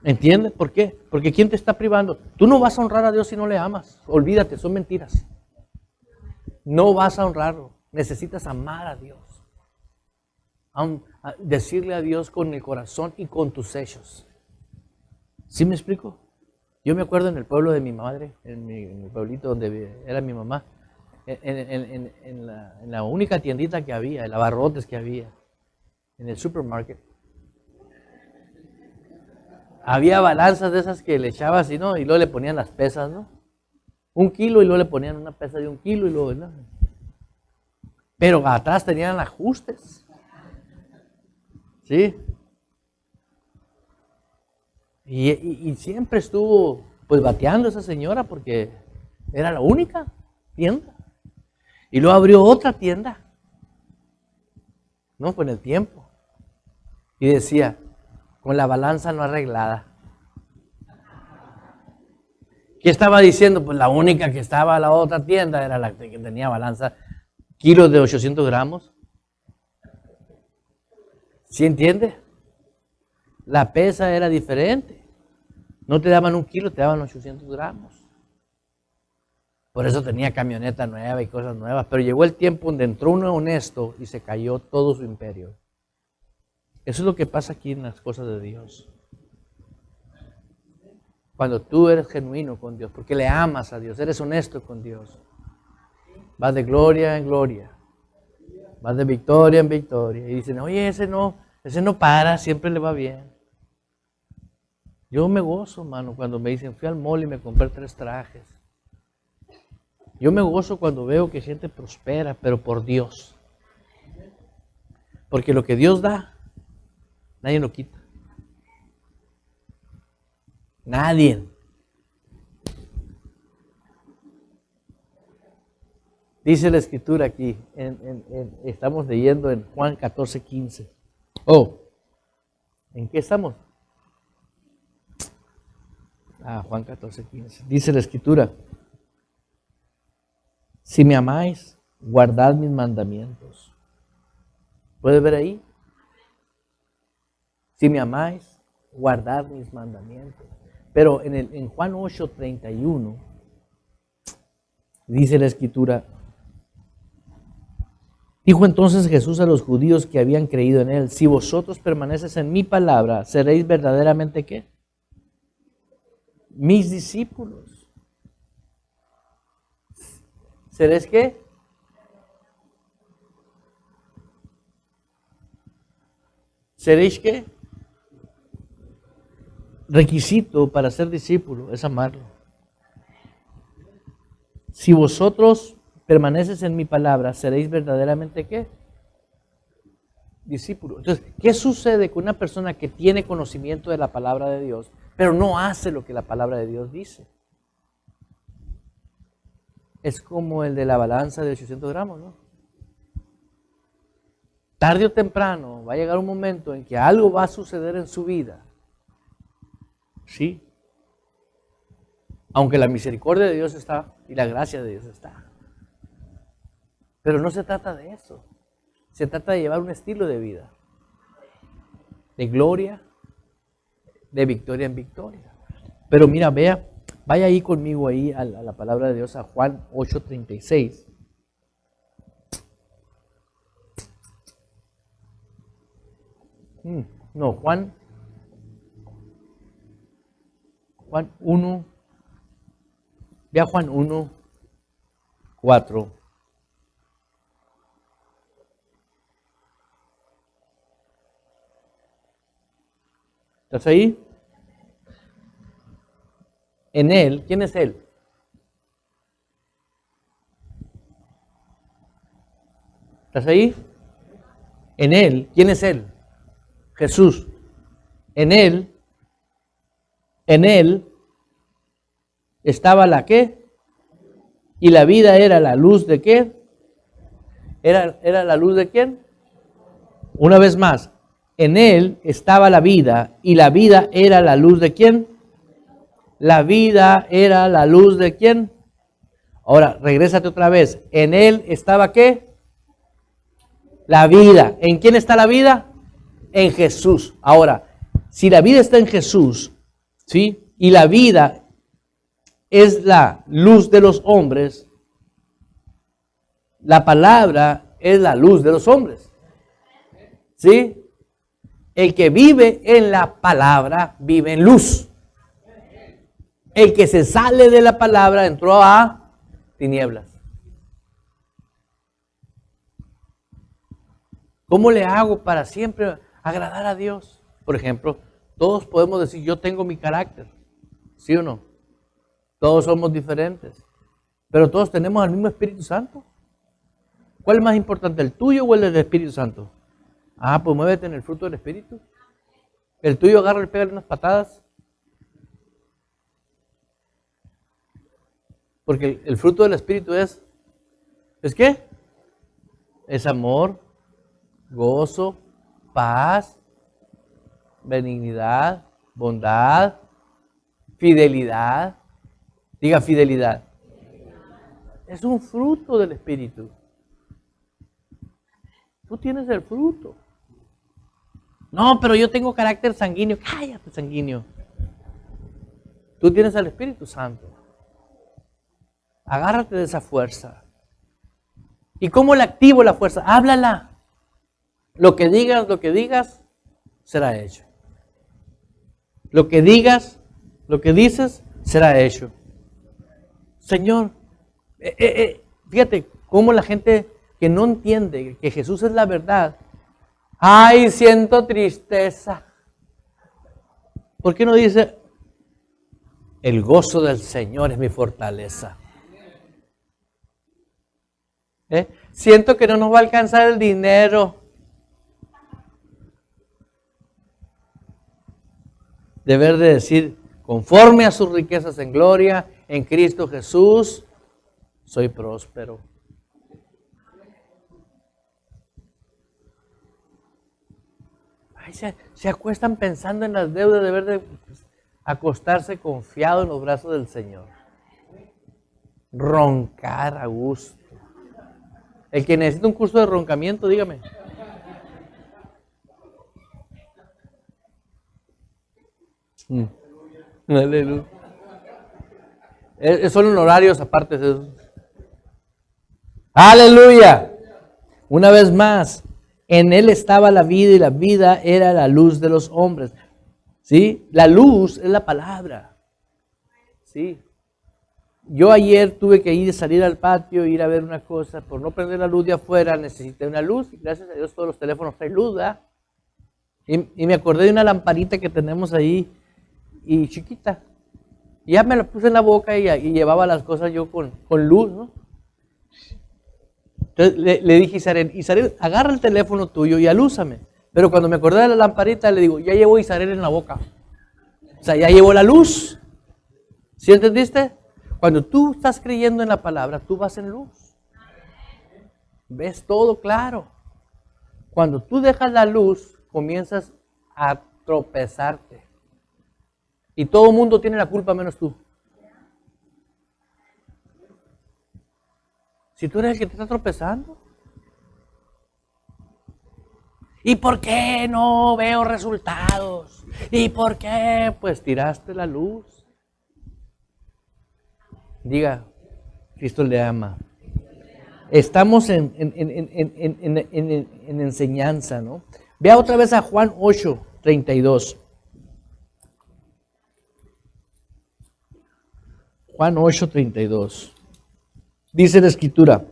¿Entiendes por qué? Porque ¿quién te está privando? Tú no vas a honrar a Dios si no le amas. Olvídate, son mentiras. No vas a honrarlo. Necesitas amar a Dios. Decirle a Dios con el corazón y con tus hechos. ¿Sí me explico? Yo me acuerdo en el pueblo de mi madre, en el pueblito donde era mi mamá, en la única tiendita que había, el abarrotes que había, en el supermarket. Había balanzas de esas que le echabas y luego le ponían las pesas, ¿no? 1 kilo y luego le ponían una pesa de 1 kilo y luego, ¿no? Pero atrás tenían ajustes. ¿Sí? Y siempre estuvo pues bateando esa señora porque era la única tienda. Y luego abrió otra tienda, ¿no? Con el tiempo. Y decía, con la balanza no arreglada. ¿Qué estaba diciendo? Pues la única que estaba en la otra tienda era la que tenía balanza, kilos de 800 gramos. ¿Sí entiende? La pesa era diferente. No te daban 1 kilo, te daban 800 gramos. Por eso tenía camioneta nueva y cosas nuevas. Pero llegó el tiempo donde entró uno honesto y se cayó todo su imperio. Eso es lo que pasa aquí en las cosas de Dios. Cuando tú eres genuino con Dios, porque le amas a Dios, eres honesto con Dios. Vas de gloria en gloria. Vas de victoria en victoria. Y dicen, oye, ese no para, siempre le va bien. Yo me gozo, mano, cuando me dicen, fui al mall y me compré 3 trajes. Yo me gozo cuando veo que gente prospera, pero por Dios. Porque lo que Dios da, nadie lo quita. Nadie. Dice la escritura aquí, estamos leyendo en Juan 14:15. ¿En qué estamos? Juan 14:15. Dice la escritura, si me amáis, guardad mis mandamientos. ¿Puedes ver ahí? Si me amáis, guardad mis mandamientos. Pero en Juan 8:31 dice la escritura, dijo entonces Jesús a los judíos que habían creído en él, si vosotros permaneces en mi palabra, seréis verdaderamente ¿qué? Mis discípulos. ¿Seréis qué? ¿Seréis qué? Requisito para ser discípulo es amarlo. Si vosotros permaneces en mi palabra, seréis verdaderamente ¿qué? Discípulo. Entonces, ¿qué sucede con una persona que tiene conocimiento de la palabra de Dios, pero no hace lo que la palabra de Dios dice? Es como el de la balanza de 800 gramos, ¿no? Tarde o temprano va a llegar un momento en que algo va a suceder en su vida. Sí. Aunque la misericordia de Dios está y la gracia de Dios está. Pero no se trata de eso. Se trata de llevar un estilo de vida. De gloria, de victoria en victoria. Pero mira, vaya ahí conmigo ahí a la palabra de Dios, a Juan 8:36. No, Juan 1. Ve a Juan 1:4. ¿Estás ahí? En él, ¿quién es él? ¿Estás ahí? En él, ¿quién es él? Jesús. En él estaba la ¿qué? Y la vida era la luz de ¿qué? ¿Era la luz de quién? Una vez más, en él estaba la vida y la vida era la luz de quién? La vida era la luz de quién? Ahora, regrésate otra vez. En él estaba ¿qué? La vida. ¿En quién está la vida? En Jesús. Ahora, si la vida está en Jesús, ¿sí? Y la vida es la luz de los hombres. La palabra es la luz de los hombres. ¿Sí? El que vive en la palabra vive en luz. El que se sale de la palabra entró a tinieblas. ¿Cómo le hago para siempre agradar a Dios? Por ejemplo, todos podemos decir, yo tengo mi carácter. ¿Sí o no? Todos somos diferentes. Pero todos tenemos el mismo Espíritu Santo. ¿Cuál es más importante, el tuyo o el del Espíritu Santo? Ah, pues muévete en el fruto del Espíritu. El tuyo agarra y pégale unas patadas. Porque el fruto del Espíritu ¿es qué? Es amor, gozo, paz, benignidad, bondad, fidelidad. Diga fidelidad. Es un fruto del Espíritu. Tú tienes el fruto. No, pero yo tengo carácter sanguíneo. Cállate, sanguíneo. Tú tienes al Espíritu Santo. Agárrate de esa fuerza. ¿Y cómo le activo la fuerza? Háblala. Lo que digas, será hecho. Lo que digas, lo que dices, será hecho. Señor, fíjate cómo la gente que no entiende que Jesús es la verdad, ay, siento tristeza. ¿Por qué no dice, el gozo del Señor es mi fortaleza? Siento que no nos va a alcanzar el dinero. Deber de decir, conforme a sus riquezas en gloria, en Cristo Jesús, soy próspero. Ay, se acuestan pensando en las deudas, deber de acostarse confiado en los brazos del Señor. Roncar a gusto. El que necesita un curso de roncamiento, dígame. Aleluya. Son honorarios aparte de eso. Aleluya. Una vez más, en Él estaba la vida y la vida era la luz de los hombres. ¿Sí? La luz es la palabra. ¿Sí? Yo ayer tuve que salir al patio, ir a ver una cosa. Por no prender la luz de afuera, necesité una luz. Y gracias a Dios todos los teléfonos traen luz, ¿verdad? Y me acordé de una lamparita que tenemos ahí, y chiquita. Y ya me la puse en la boca y llevaba las cosas yo con luz, ¿no? Entonces le dije a Isarel, agarra el teléfono tuyo y alúzame. Pero cuando me acordé de la lamparita, le digo, ya llevo a Isarel en la boca. O sea, ya llevo la luz. ¿Sí entendiste? Cuando tú estás creyendo en la palabra, tú vas en luz. Ves todo claro. Cuando tú dejas la luz, comienzas a tropezarte. Y todo el mundo tiene la culpa menos tú. Si tú eres el que te está tropezando. ¿Y por qué no veo resultados? ¿Y por qué? Pues tiraste la luz. Diga, Cristo le ama. Estamos en enseñanza, ¿no? Vea otra vez a Juan 8:32. Juan 8:32. Dice la Escritura,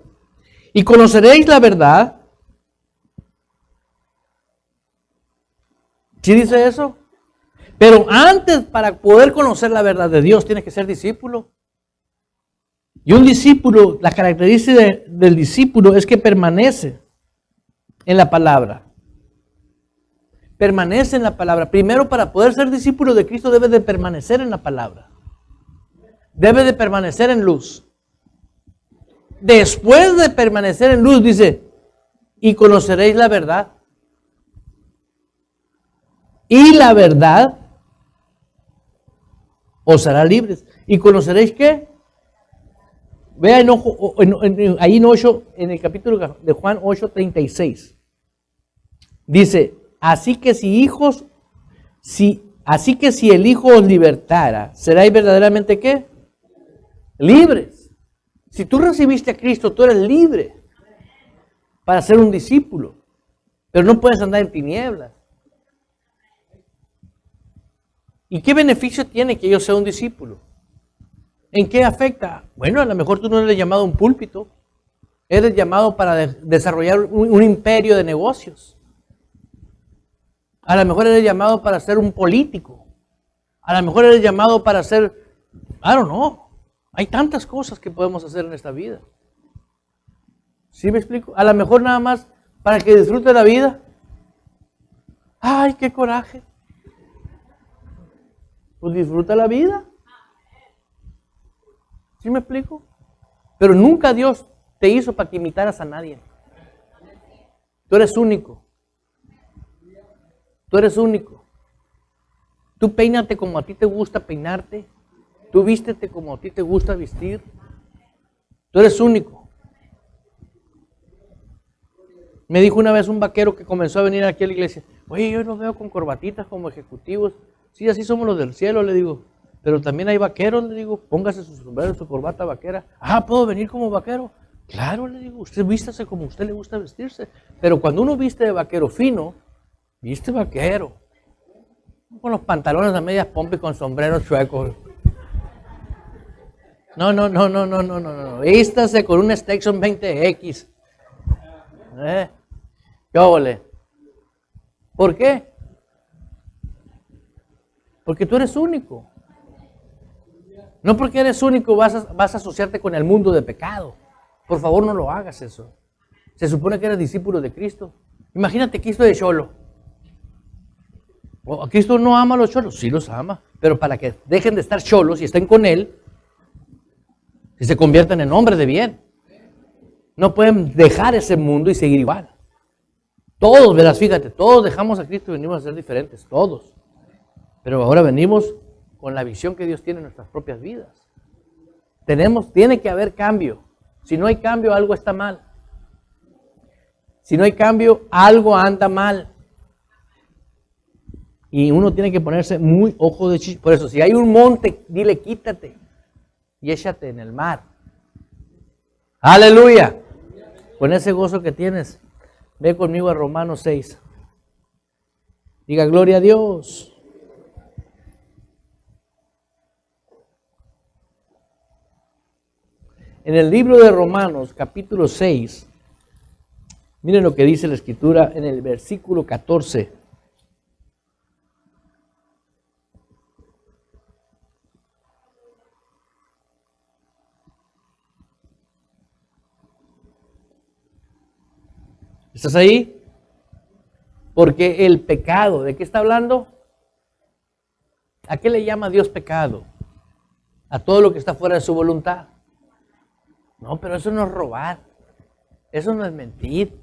y conoceréis la verdad. ¿Sí dice eso? Pero antes, para poder conocer la verdad de Dios, tienes que ser discípulo. Y un discípulo, la característica del discípulo es que permanece en la palabra. Permanece en la palabra. Primero, para poder ser discípulo de Cristo, debe de permanecer en la palabra. Debe de permanecer en luz. Después de permanecer en luz, dice, y conoceréis la verdad. Y la verdad os hará libres. ¿Y conoceréis qué? Vea en el capítulo de Juan 8:36. Dice, así que si Así que si el Hijo os libertara, ¿seráis verdaderamente qué? Libres. Si tú recibiste a Cristo, tú eres libre para ser un discípulo. Pero no puedes andar en tinieblas. ¿Y qué beneficio tiene que yo sea un discípulo? ¿En qué afecta? Bueno, a lo mejor tú no eres llamado a un púlpito. Eres llamado para desarrollar un imperio de negocios. A lo mejor eres llamado para ser un político. A lo mejor eres llamado para ser, I don't know. Hay tantas cosas que podemos hacer en esta vida. ¿Sí me explico? A lo mejor nada más para que disfrute la vida. ¡Ay, qué coraje! Pues disfruta la vida. ¿Sí me explico? Pero nunca Dios te hizo para que imitaras a nadie. Tú eres único. Tú eres único. Tú peínate como a ti te gusta peinarte. Tú vístete como a ti te gusta vestir. Tú eres único. Me dijo una vez un vaquero que comenzó a venir aquí a la iglesia. Oye, yo los veo con corbatitas como ejecutivos. Sí, así somos los del cielo, le digo. Pero también hay vaqueros, le digo. Póngase su sombrero, su corbata vaquera. Ah, ¿puedo venir como vaquero? Claro, le digo. Usted vístase como a usted le gusta vestirse. Pero cuando uno viste de vaquero fino, viste vaquero. Con los pantalones a medias pompas y con sombreros chuecos. No. Vístase con un Stetson 20X. ¿Qué óvole? ¿Por qué? Porque tú eres único. No porque eres único vas a asociarte con el mundo de pecado. Por favor, no lo hagas eso. Se supone que eres discípulo de Cristo. Imagínate Cristo de cholo. Cristo no ama a los cholos. Sí los ama. Pero para que dejen de estar cholos y estén con Él, y se conviertan en hombres de bien. No pueden dejar ese mundo y seguir igual. Todos, verás, fíjate, todos dejamos a Cristo y venimos a ser diferentes, todos. Pero ahora venimos con la visión que Dios tiene en nuestras propias vidas. Tiene que haber cambio. Si no hay cambio, algo está mal. Si no hay cambio, algo anda mal. Y uno tiene que ponerse muy ojo de chicho. Por eso, si hay un monte, dile quítate y échate en el mar. ¡Aleluya! Con ese gozo que tienes, ve conmigo a Romanos 6. Diga, gloria a Dios. En el libro de Romanos, capítulo 6, miren lo que dice la Escritura en el versículo 14. ¿Estás ahí? Porque el pecado, ¿de qué está hablando? ¿A qué le llama Dios pecado? A todo lo que está fuera de su voluntad. No, pero eso no es robar. Eso no es mentir.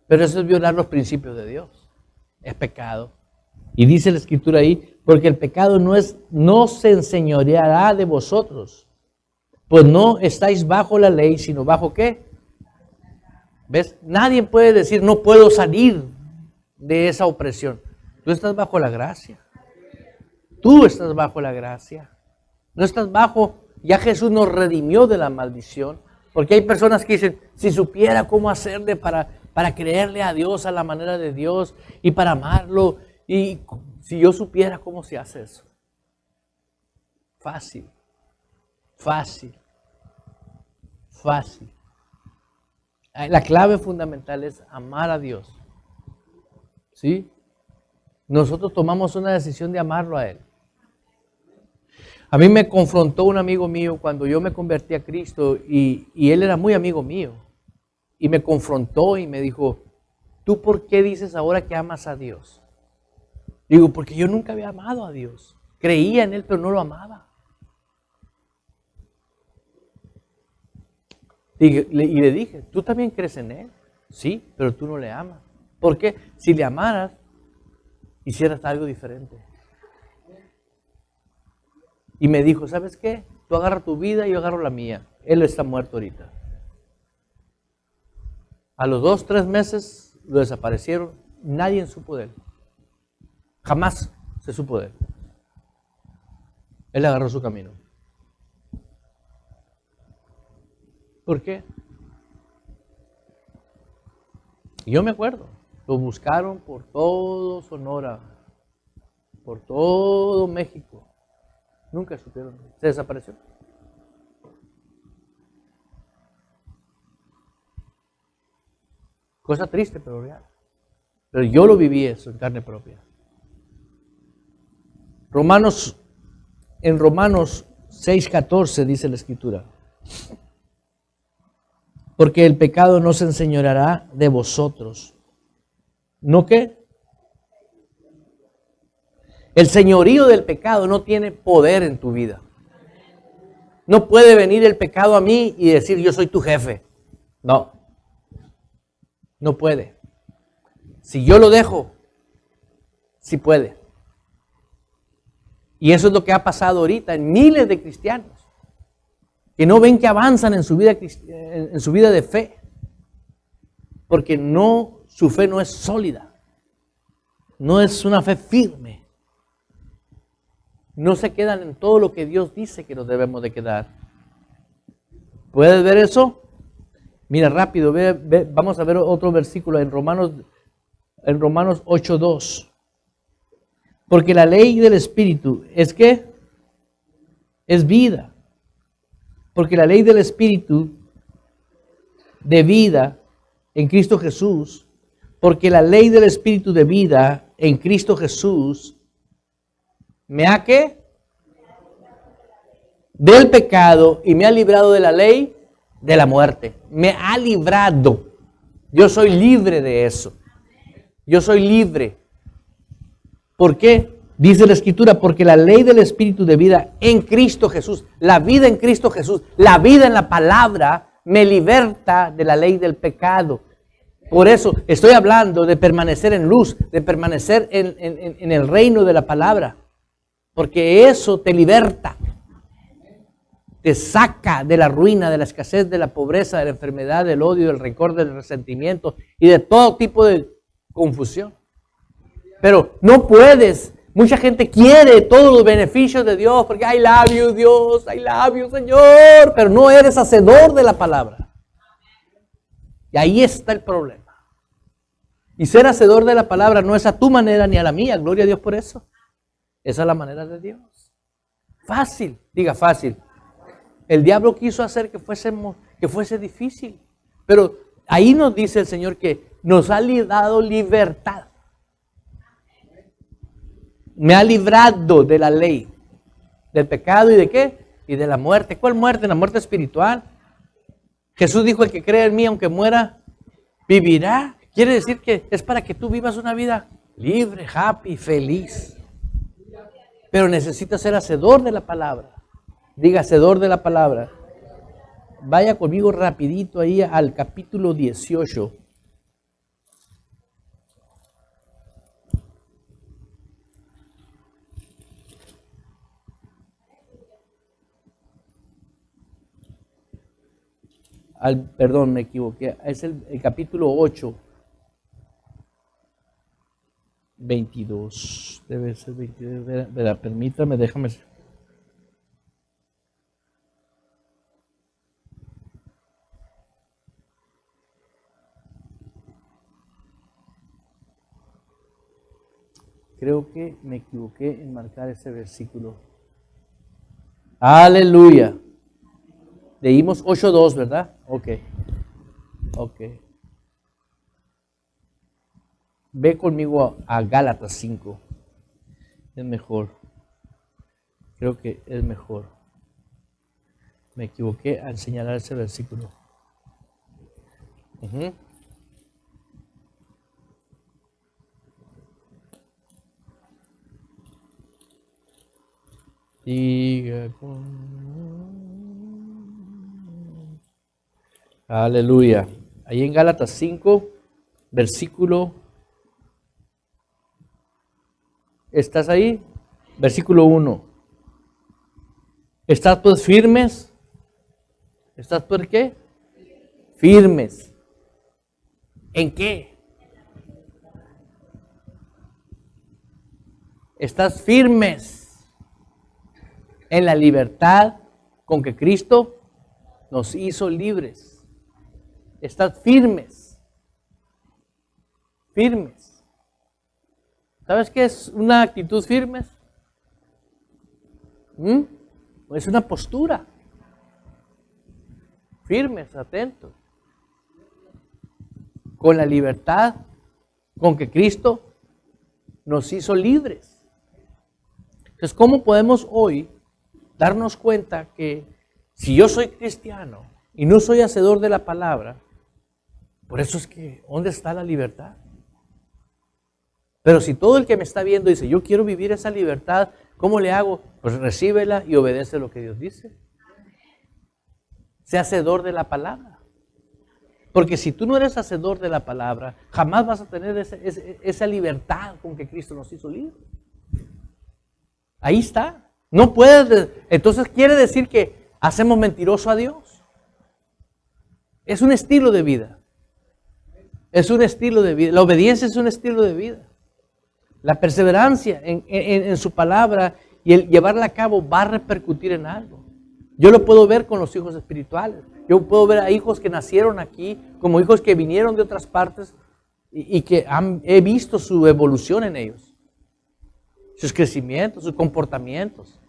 Pero eso es violar los principios de Dios. Es pecado. Y dice la Escritura ahí, porque el pecado no se enseñoreará de vosotros. Pues no estáis bajo la ley, sino bajo ¿qué? ¿Ves? Nadie puede decir, no puedo salir de esa opresión. Tú estás bajo la gracia. Tú estás bajo la gracia. No estás bajo, ya Jesús nos redimió de la maldición. Porque hay personas que dicen, si supiera cómo hacerle para creerle a Dios a la manera de Dios y para amarlo. Y si yo supiera cómo se hace eso. Fácil. La clave fundamental es amar a Dios. ¿Sí? Nosotros tomamos una decisión de amarlo a Él. A mí me confrontó un amigo mío cuando yo me convertí a Cristo y él era muy amigo mío. Y me confrontó y me dijo, ¿tú por qué dices ahora que amas a Dios? Digo, porque yo nunca había amado a Dios. Creía en Él, pero no lo amaba. Y le dije, ¿tú también crees en Él? Sí, pero tú no le amas. ¿Por qué? Si le amaras, hicieras algo diferente. Y me dijo, ¿sabes qué? Tú agarras tu vida y yo agarro la mía. Él está muerto ahorita. A los 2, 3 meses lo desaparecieron. Nadie supo de él. Jamás se supo de él. Él agarró su camino. ¿Por qué? Yo me acuerdo, lo buscaron por todo Sonora, por todo México. Nunca supieron, se desapareció. Cosa triste, pero real. Pero yo lo viví eso en carne propia. En Romanos 6:14 dice la Escritura: porque el pecado no se enseñoreará de vosotros. ¿No qué? El señorío del pecado no tiene poder en tu vida. No puede venir el pecado a mí y decir yo soy tu jefe. No. No puede. Si yo lo dejo, sí puede. Y eso es lo que ha pasado ahorita en miles de cristianos que no ven que avanzan en su vida de fe, porque su fe no es sólida, no es una fe firme. No se quedan en todo lo que Dios dice que nos debemos de quedar. ¿Puedes ver eso? Mira rápido, vamos a ver otro versículo en Romanos 8:2. Porque la ley del Espíritu es ¿qué? Es vida. Porque la ley del Espíritu de vida en Cristo Jesús, porque la ley del Espíritu de vida en Cristo Jesús me ha ¿qué? Del pecado y me ha librado de la ley de la muerte. Me ha librado. Yo soy libre de eso. Yo soy libre. ¿Por qué? Dice la Escritura, porque la ley del Espíritu de vida en Cristo Jesús, la vida en Cristo Jesús, la vida en la palabra, me liberta de la ley del pecado. Por eso estoy hablando de permanecer en luz, de permanecer en el reino de la palabra. Porque eso te liberta. Te saca de la ruina, de la escasez, de la pobreza, de la enfermedad, del odio, del rencor, del resentimiento y de todo tipo de confusión. Pero no puedes. Mucha gente quiere todos los beneficios de Dios porque I love you, Dios, I love you, Señor, pero no eres hacedor de la palabra. Y ahí está el problema. Y ser hacedor de la palabra no es a tu manera ni a la mía, gloria a Dios por eso. Esa es la manera de Dios. Fácil, diga fácil. El diablo quiso hacer que fuese difícil, pero ahí nos dice el Señor que nos ha dado libertad. Me ha librado de la ley, del pecado y de qué? Y de la muerte. ¿Cuál muerte? La muerte espiritual. Jesús dijo, el que cree en mí, aunque muera, vivirá. Quiere decir que es para que tú vivas una vida libre, happy, feliz. Pero necesitas ser hacedor de la palabra. Diga, hacedor de la palabra. Vaya conmigo rapidito ahí al capítulo 18. Perdón, me equivoqué. Es el capítulo 8. 22. Debe ser 22. Verá, permítame, déjame. Creo que me equivoqué en marcar ese versículo. Aleluya. Leímos 8:2, ¿verdad? Ok. Ve conmigo a Gálatas 5. Es mejor. Creo que es mejor. Me equivoqué al señalar ese versículo. Diga aleluya. Ahí en Gálatas 5, versículo. ¿Estás ahí? Versículo 1. ¿Estás pues firmes? ¿Estás por qué? Firmes. ¿En qué? Estás firmes en la libertad con que Cristo nos hizo libres. Estás firmes. Firmes. ¿Sabes qué es una actitud firme? Es una postura. Firmes, atentos. Con la libertad con que Cristo nos hizo libres. Entonces, ¿cómo podemos hoy darnos cuenta que si yo soy cristiano y no soy hacedor de la palabra, por eso es que, ¿dónde está la libertad? Pero si todo el que me está viendo dice, yo quiero vivir esa libertad, ¿cómo le hago? Pues recíbela y obedece lo que Dios dice. Sea hacedor de la palabra. Porque si tú no eres hacedor de la palabra, jamás vas a tener esa libertad con que Cristo nos hizo libres. Ahí está. No puedes. Entonces quiere decir que hacemos mentiroso a Dios. Es un estilo de vida. Es un estilo de vida. La obediencia es un estilo de vida. La perseverancia en su palabra y el llevarla a cabo va a repercutir en algo. Yo lo puedo ver con los hijos espirituales. Yo puedo ver a hijos que nacieron aquí, como hijos que vinieron de otras partes y que he visto su evolución en ellos. Sus crecimientos, sus comportamientos.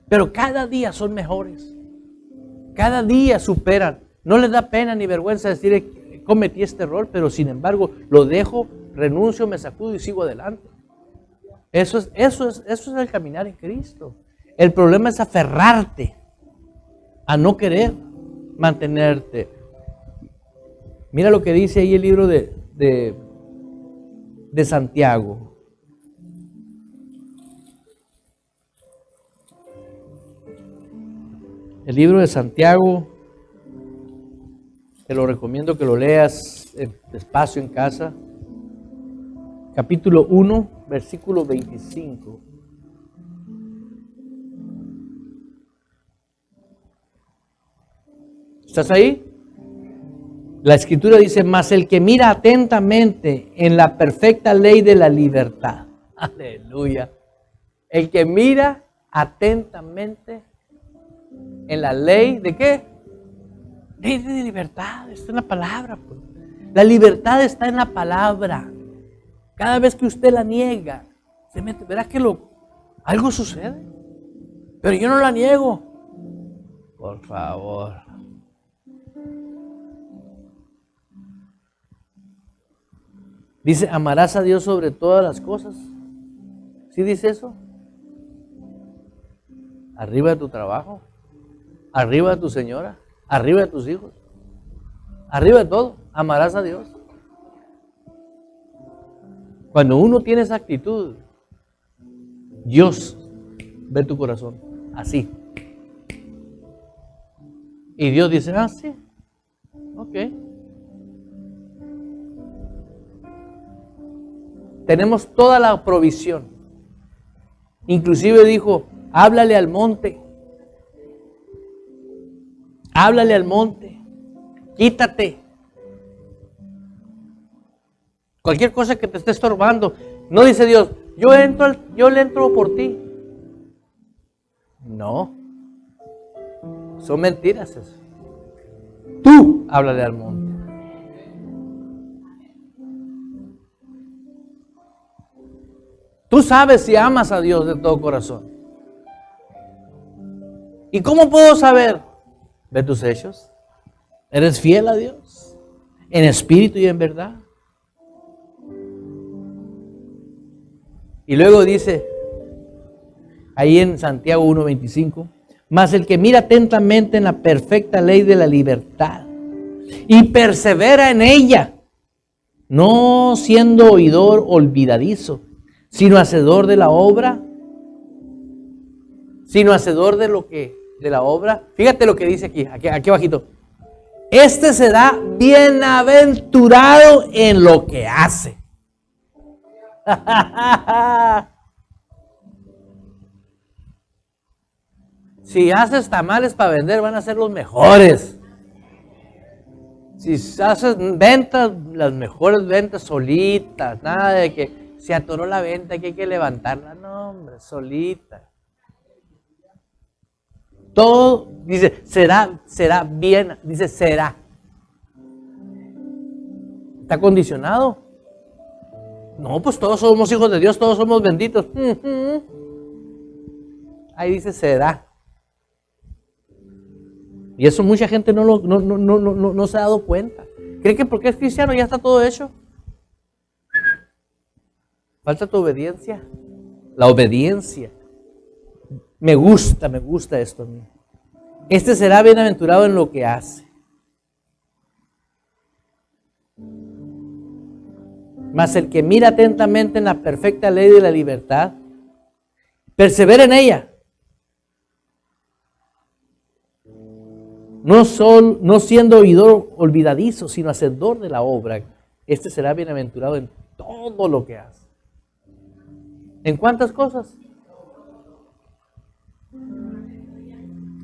Pero cada día son mejores. Cada día superan. No les da pena ni vergüenza decir, cometí este error, pero sin embargo lo dejo, renuncio, me sacudo y sigo adelante. Eso es el caminar en Cristo. El problema es aferrarte a no querer mantenerte. Mira lo que dice ahí el libro de Santiago. El libro de Santiago, te lo recomiendo que lo leas despacio en casa. Capítulo 1, versículo 25. ¿Estás ahí? La escritura dice, mas el que mira atentamente en la perfecta ley de la libertad. Aleluya. El que mira atentamente en la ley ¿de qué? Ley de libertad, está en la palabra. Pues. La libertad está en la palabra. Cada vez que usted la niega, se mete, verá que algo sucede. Pero yo no la niego. Por favor. Dice, amarás a Dios sobre todas las cosas. ¿Sí dice eso? Arriba de tu trabajo, arriba de tu señora, arriba de tus hijos, arriba de todo, amarás a Dios. Cuando uno tiene esa actitud, Dios ve tu corazón, así. Y Dios dice, sí, ok. Tenemos toda la provisión. Inclusive dijo, háblale al monte. Háblale al monte. Quítate. Cualquier cosa que te esté estorbando. No dice Dios, yo le entro por ti. No. Son mentiras eso. Tú háblale al monte. Tú sabes si amas a Dios de todo corazón. ¿Y cómo puedo saber? Ve tus hechos. ¿Eres fiel a Dios? En espíritu y en verdad. Y luego dice, ahí en Santiago 1:25, mas el que mira atentamente en la perfecta ley de la libertad y persevera en ella, no siendo oidor olvidadizo, sino hacedor de la obra, de la obra. Fíjate lo que dice aquí abajito. Este será bienaventurado en lo que hace. Si haces tamales para vender, van a ser los mejores. Si haces ventas, las mejores ventas solitas, nada de que se atoró la venta, que hay que levantarla. No, hombre, solita. Todo, dice, será bien, dice, será. ¿Está condicionado? No, pues todos somos hijos de Dios, todos somos benditos. Ahí dice, será. Y eso mucha gente no se ha dado cuenta. ¿Cree que porque es cristiano ya está todo hecho? Falta tu obediencia. La obediencia. Me gusta esto a mí. Este será bienaventurado en lo que hace. Mas el que mira atentamente en la perfecta ley de la libertad, persevera en ella. No siendo oidor olvidadizo, sino hacedor de la obra. Este será bienaventurado en todo lo que hace. ¿En cuántas cosas?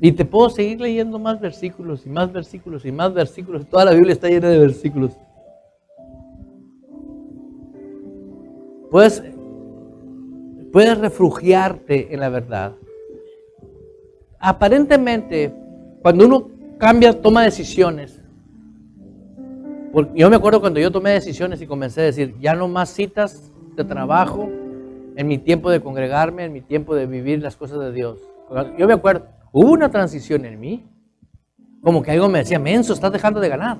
Y te puedo seguir leyendo más versículos y más versículos y más versículos. Toda la Biblia está llena de versículos. Puedes refugiarte en la verdad. Aparentemente, cuando uno cambia, toma decisiones. Porque yo me acuerdo cuando yo tomé decisiones y comencé a decir, ya no más citas de trabajo en mi tiempo de congregarme, en mi tiempo de vivir las cosas de Dios. Yo me acuerdo, hubo una transición en mí. Como que algo me decía, menso, estás dejando de ganar.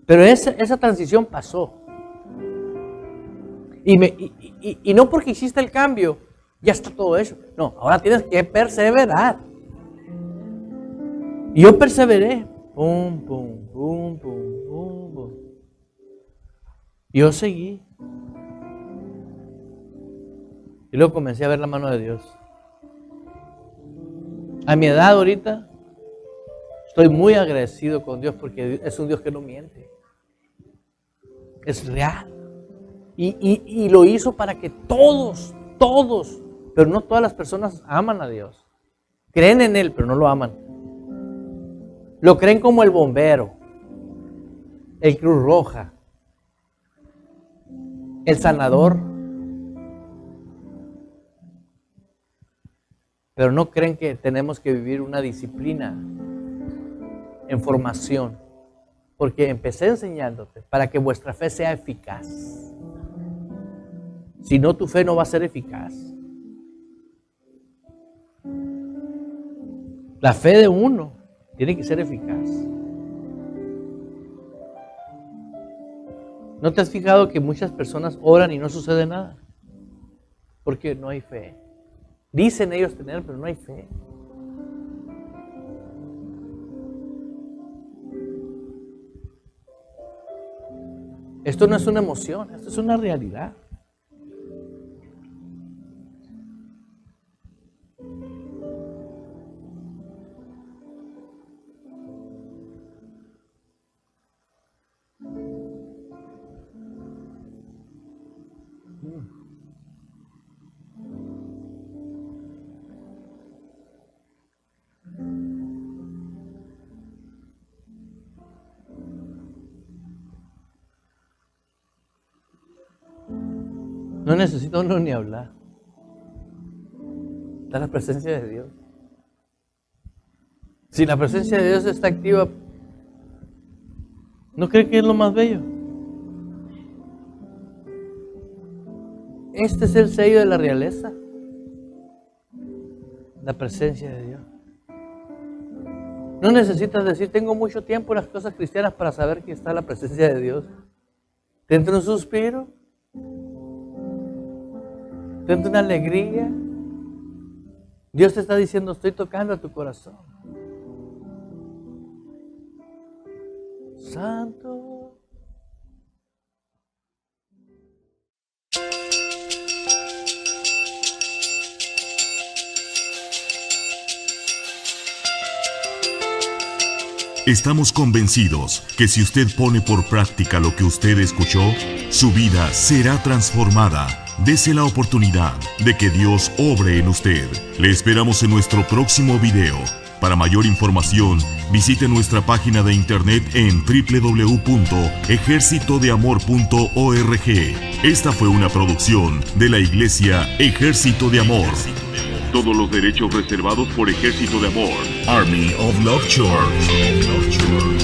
Pero esa transición pasó. Y no porque hiciste el cambio, ya está todo hecho. No, ahora tienes que perseverar. Y yo perseveré. Pum, pum, pum, pum, pum, pum. Yo seguí. Y luego comencé a ver la mano de Dios. A mi edad ahorita, estoy muy agradecido con Dios porque es un Dios que no miente. Es real. Y lo hizo para que todos, pero no todas las personas aman a Dios. Creen en Él, pero no lo aman. Lo creen como el bombero, el Cruz Roja, el sanador. Pero no creen que tenemos que vivir una disciplina en formación. Porque empecé enseñándote para que vuestra fe sea eficaz. Si no, tu fe no va a ser eficaz. La fe de uno tiene que ser eficaz. ¿No te has fijado que muchas personas oran y no sucede nada? Porque no hay fe. Dicen ellos tener, pero no hay fe. Esto no es una emoción, esto es una realidad. No necesita uno ni hablar. Está la presencia de Dios. Si la presencia de Dios está activa, ¿no cree que es lo más bello? Este es el sello de la realeza. La presencia de Dios. No necesitas decir, tengo mucho tiempo en las cosas cristianas para saber que está la presencia de Dios. Te entra un suspiro. Te entra una alegría. Dios te está diciendo, estoy tocando a tu corazón. Santo. Estamos convencidos que si usted pone por práctica lo que usted escuchó, su vida será transformada. Dese la oportunidad de que Dios obre en usted. Le esperamos en nuestro próximo video Para mayor información, visite nuestra página de internet en www.ejercitodeamor.org. Esta fue una producción de la Iglesia Ejército de Amor. Todos los derechos reservados por Ejército de Amor. Army of Love Church.